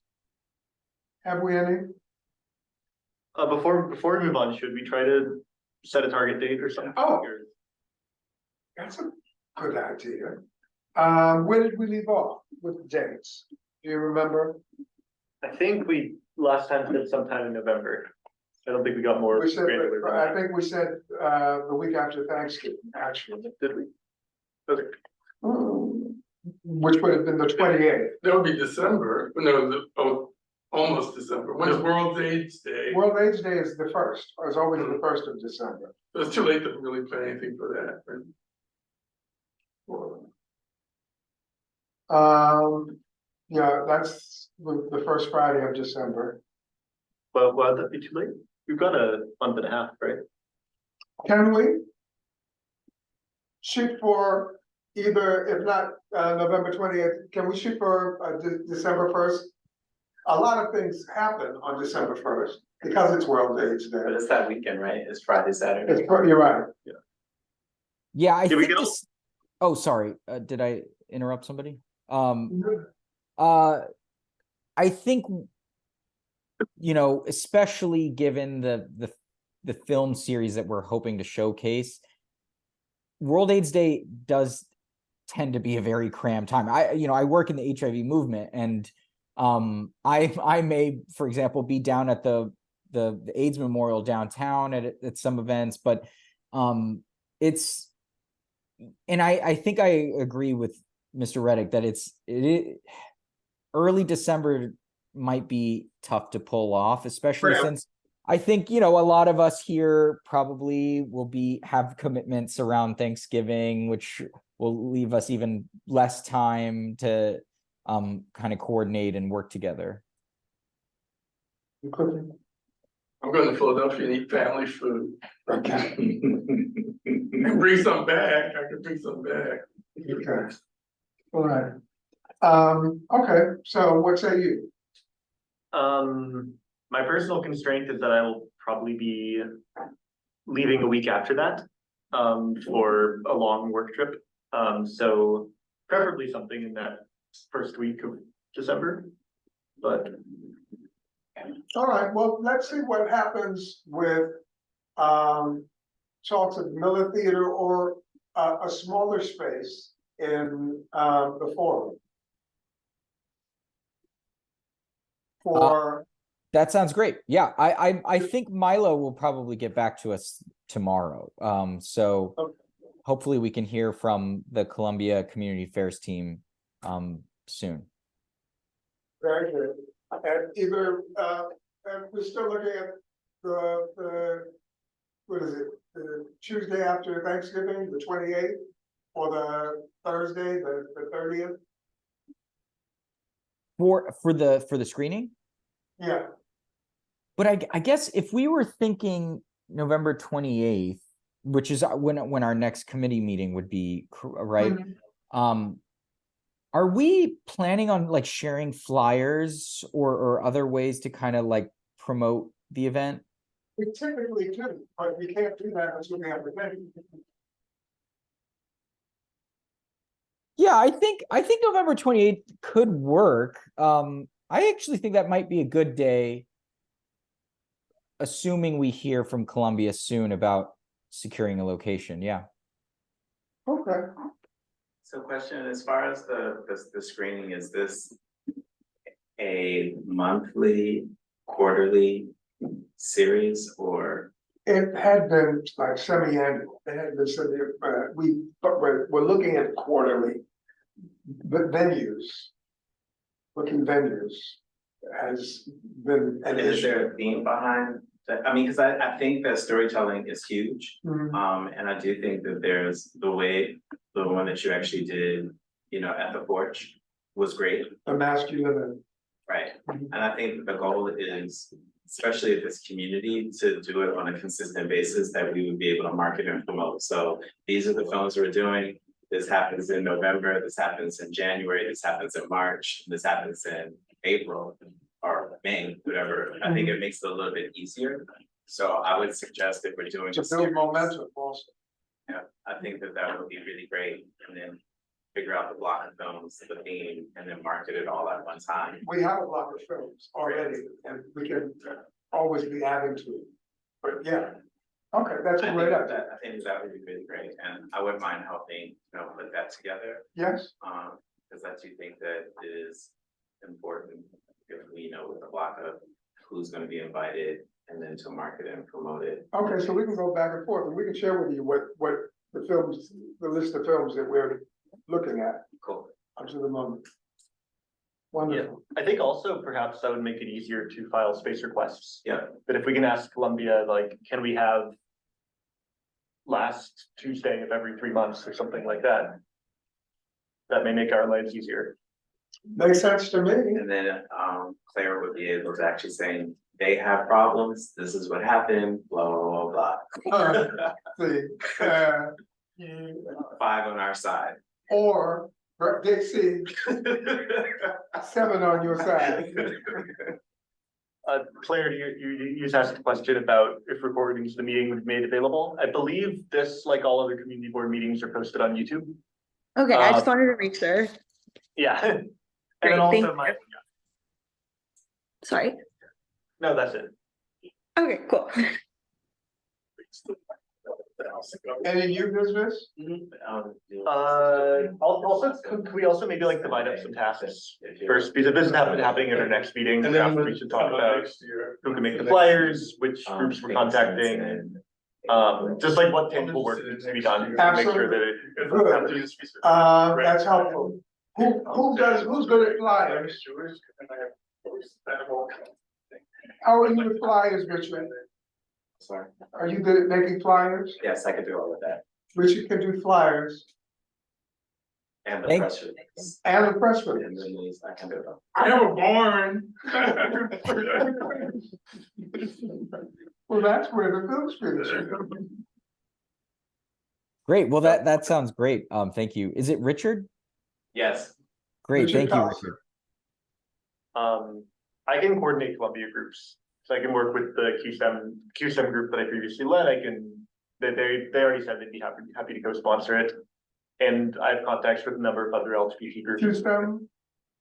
Have we any? Before we move on, should we try to set a target date or something? Oh. Or- That's a good idea. Where did we leave off with dates? Do you remember? I think we last time said sometime in November. I don't think we got more We said, granular than I that. think we said, the week after Thanksgiving, actually, Did we? Okay. which would have been the 28th. That would be December, almost December. When's World AIDS Day? World AIDS Day is the first, or is always the 1st of December. So it's too late to really plan anything for that, right? Yeah, that's the first Friday of December. Well, would that be too late? We've got a month and a half, right? Can we shoot for either, if not November 28th, can we shoot for December 1st? A lot of things happen on December 1st because it's World AIDS Day. But it's that weekend, right? It's Friday, Saturday. You're right. Yeah, I Did we think get this. Oh, sorry. Did I interrupt somebody? I think, especially given the film series that we're hoping to showcase, World AIDS Day does tend to be a very crammed time. I work in the HIV movement, and I may, for example, be down at the AIDS Memorial downtown at some events, but it's, and I think I agree with Mr. Reddick that it early December might be tough to pull off, especially since I think, a lot of us here probably will have commitments around Thanksgiving, which will leave us even less time to kind of coordinate and work together. You cooking? I'm going to Philadelphia and eat family food. Okay. And bring some back. I can bring some back. Okay. All right. Okay, so what say you? My personal constraint is that I will probably be leaving a week after that, for a long work trip. So preferably something in that first week of December, but. All right, well, let's see what happens with talks of Miller Theater or a smaller space in the forum. For that sounds great. Yeah, I think Milo will probably get back to us tomorrow. So hopefully we can hear from the Columbia Community Affairs team soon. very good. And either and we're still looking at the what is it, the Tuesday after Thanksgiving, the 28th, or the Thursday, the 30th? For the screening? Yeah. But I guess if we were thinking November 28th, which is when our next committee meeting would be, right? Mm-hmm. Are we planning on like sharing flyers or other ways to kind of like promote the event? We typically do, but we can't do that until we have the venue. Yeah, I think November 28th could work. I actually think that might be a good day, assuming we hear from Columbia soon about securing a location. Yeah. Okay. So question, as far as the screening, is this a monthly, quarterly series or? It had been like semi-annual, it had been semi, but we're looking at quarterly. But booking venues has been an And is issue. there a theme behind that? I mean, because I think that storytelling is huge. Mhm. And I do think that there's the one that you actually did, at the porch was great, The masculine, right? Mhm. And I think the goal is, especially this community, to do it on a consistent basis that we would be able to market and promote. So these are the films we're doing. This happens in November, this happens in January, this happens in March, this happens in April or May, whatever. I think it makes it a little bit easier. So I would suggest if we're doing. to a build series, momentum also. Yeah, I think that would be really great. And then figure out the block of films, the theme, and then market it all at one time. We have a block of films already, and we can always be adding to it. But yeah, okay, that's a great idea. I think that would be really great, and I wouldn't mind helping, put that together. Yes, Because I do think that it is important if we know with the block of who's gonna be invited and then to market and promote it. okay, so we can go back and forth, and we can share with you what the films, the list of films that we're looking at Cool. up to the moment. Wonderful. I think also perhaps that would make it easier to file space requests. Yeah. But if we can ask Columbia, like, can we have last Tuesday of every 3 months or something like that? That may make our lives easier. Makes sense to me. And then Claire would be able to actually say, they have problems, this is what happened, blah, blah, blah, blah. See, 5 on our side. or Dixie, 7 on your side. Claire, you just asked a question about if recordings of the meeting would be made available. I believe this, like all other community board meetings, are posted on YouTube. Okay, I just wanted to make sure. Yeah. And Great, then also thank my, you. Sorry. no, that's it. Okay, cool. Any new business? Also, could we also maybe like divide up some tasks first, because if this is happening at our next meeting, And then perhaps we should talk about next year. who can make the flyers, which groups we're contacting. Just like what tangible work needs to be done to make sure that it. That's helpful. Who's good at flyers? How are you with flyers, Richard? Sorry. Are you good at making flyers? Yes, I could do all of that. Richard can do flyers And the Thank- press release. and a press And release. the news, I can do it all. I have a barn. Well, that's where the film's finished. Great. Well, that sounds great. Thank you. Is it Richard? Yes, Great. Richard Thank you, Powell. Richard. I can coordinate Columbia groups, so I can work with the QSTEM group that I previously led. They already said they'd be happy to co-sponsor it. And I have contacts with a number of other LGBT groups. Choose them.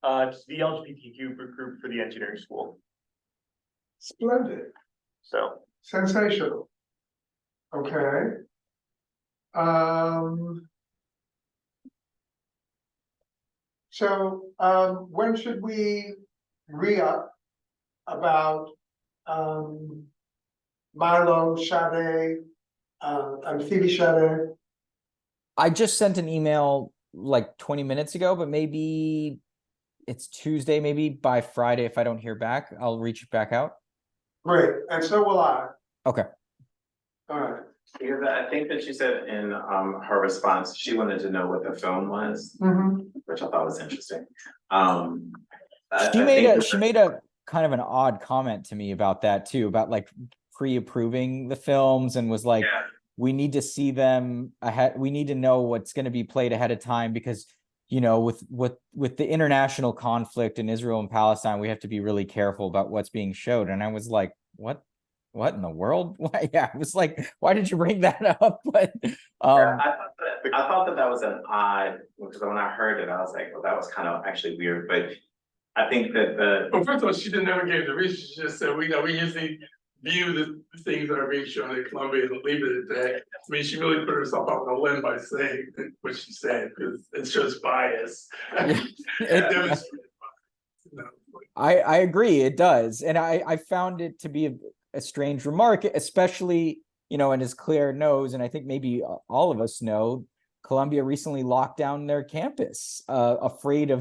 It's the LGBTQ group for the engineering school, Splendid, so. sensational. Okay. So, when should we re-up about, Milo, Sade, and Phoebe Sade? I just sent an email like 20 minutes ago, but maybe it's Tuesday, maybe by Friday. If I don't hear back, I'll reach back out. Great, and so will I. Okay. All right. because I think that she said in her response, she wanted to know what the film was, Mhm. which I thought was interesting. She made a kind of an odd comment to me about that too, about like pre-approving the films and was like, Yeah. we need to see them ahead. We need to know what's going to be played ahead of time because, you know, with the international conflict in Israel and Palestine, we have to be really careful about what's being showed. And I was like, what in the world? Why? Yeah, I was like, why did you bring that up? But Yeah, I thought that was an odd, because when I heard it, I was like, well, that was kind of actually weird, but I think that Well, first of all, she didn't never give the reason, she just said, we know, we usually view the things that are being shown at Columbia and leave it at that. I mean, she really put herself out on a limb by saying what she said, because it shows bias. Demonstrated bias, you know. I agree, it does. And I found it to be a strange remark, especially, you know, and as Claire knows, and I think maybe all of us know, Columbia recently locked down their campus, afraid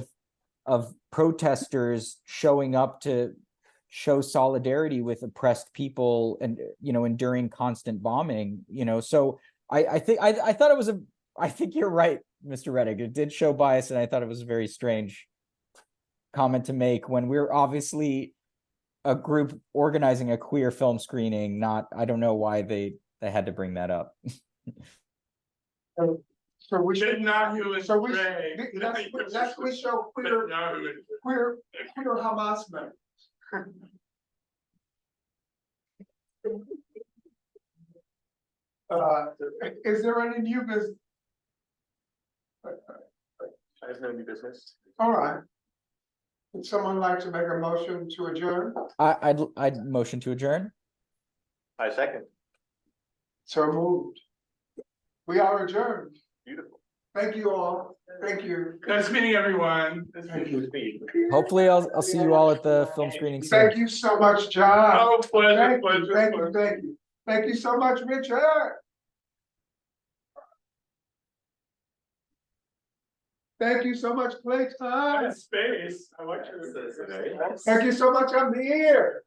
of protesters showing up to show solidarity with oppressed people and, you know, enduring constant bombing, you know. So I think I thought it was I think you're right, Mr. Reddick. It did show bias, and I thought it was a very strange comment to make when we're obviously a group organizing a queer film screening. Not, I don't know why they had to bring that up. So we should, Netanyahu so we, and Ray. we show queer Netanyahu and- queer Hamas members. Is there any new business? I have no new business. All right. Would someone like to make a motion to adjourn? I'd motion to adjourn. I second. So moved. We are adjourned. Beautiful. Thank you all. Thank you. Nice meeting everyone. Thank you. Hopefully I'll see you all at the film screening soon. Thank you so much, John. Oh, pleasure, Thank you, pleasure. thank you, pleasure. thank you. Thank you so much, Richard. Thank you so much, Clayton. Nice space. I like your. Thank you so much, I'm here.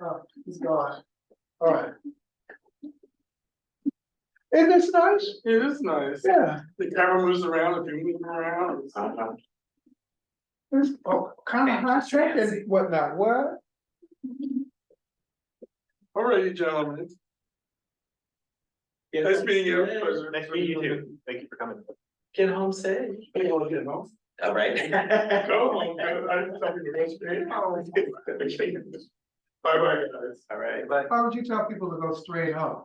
Oh, he's gone. All right. Isn't this nice? It is nice. Yeah. The camera moves around, if you move around. It's kind of high tech and whatnot. What? All righty, gentlemen. Nice meeting you. Pleasure. Nice meeting you too. Thank you for coming. Get home safe. You want to get home? All right. Go home, man. I didn't tell you to go straight home. Bye bye, guys. All right, bye. Why would you tell people to go straight home?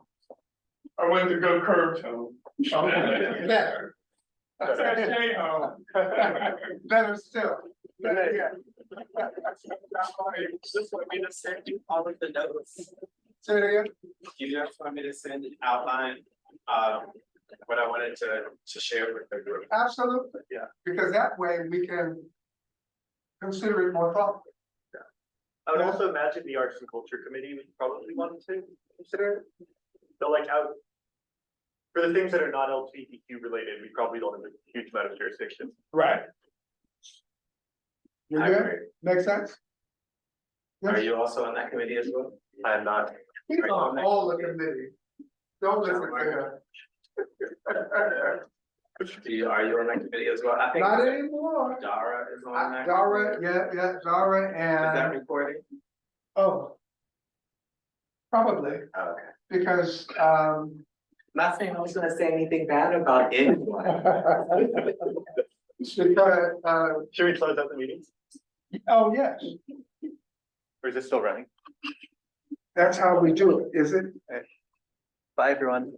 I went to go curved home. Better. I said stay home. Better still. Better yet. Just want me to send you all of the notes. Say it again. You just want me to send an outline, what I wanted to share with the group. Absolutely. Yeah. Because that way we can consider it more thoughtfully. I would also imagine the Arts and Culture Committee would probably want to consider it. So like out, for the things that are not LGBTQ related, we probably don't have a huge amount of jurisdiction. Right. You I good? agree. Make sense? Are you also on that committee as well? I am not. He's on all the committee. Don't listen to him. Are you on that committee as well? I think Not anymore. Dara is on that. Dara, yeah, Dara Is that and, recording? oh. Probably, Oh, okay. because, Not saying I was gonna say anything bad about anyone. Should we close out the meeting? oh, yes, Or is it still running? that's how we do it, is it? Bye, everyone.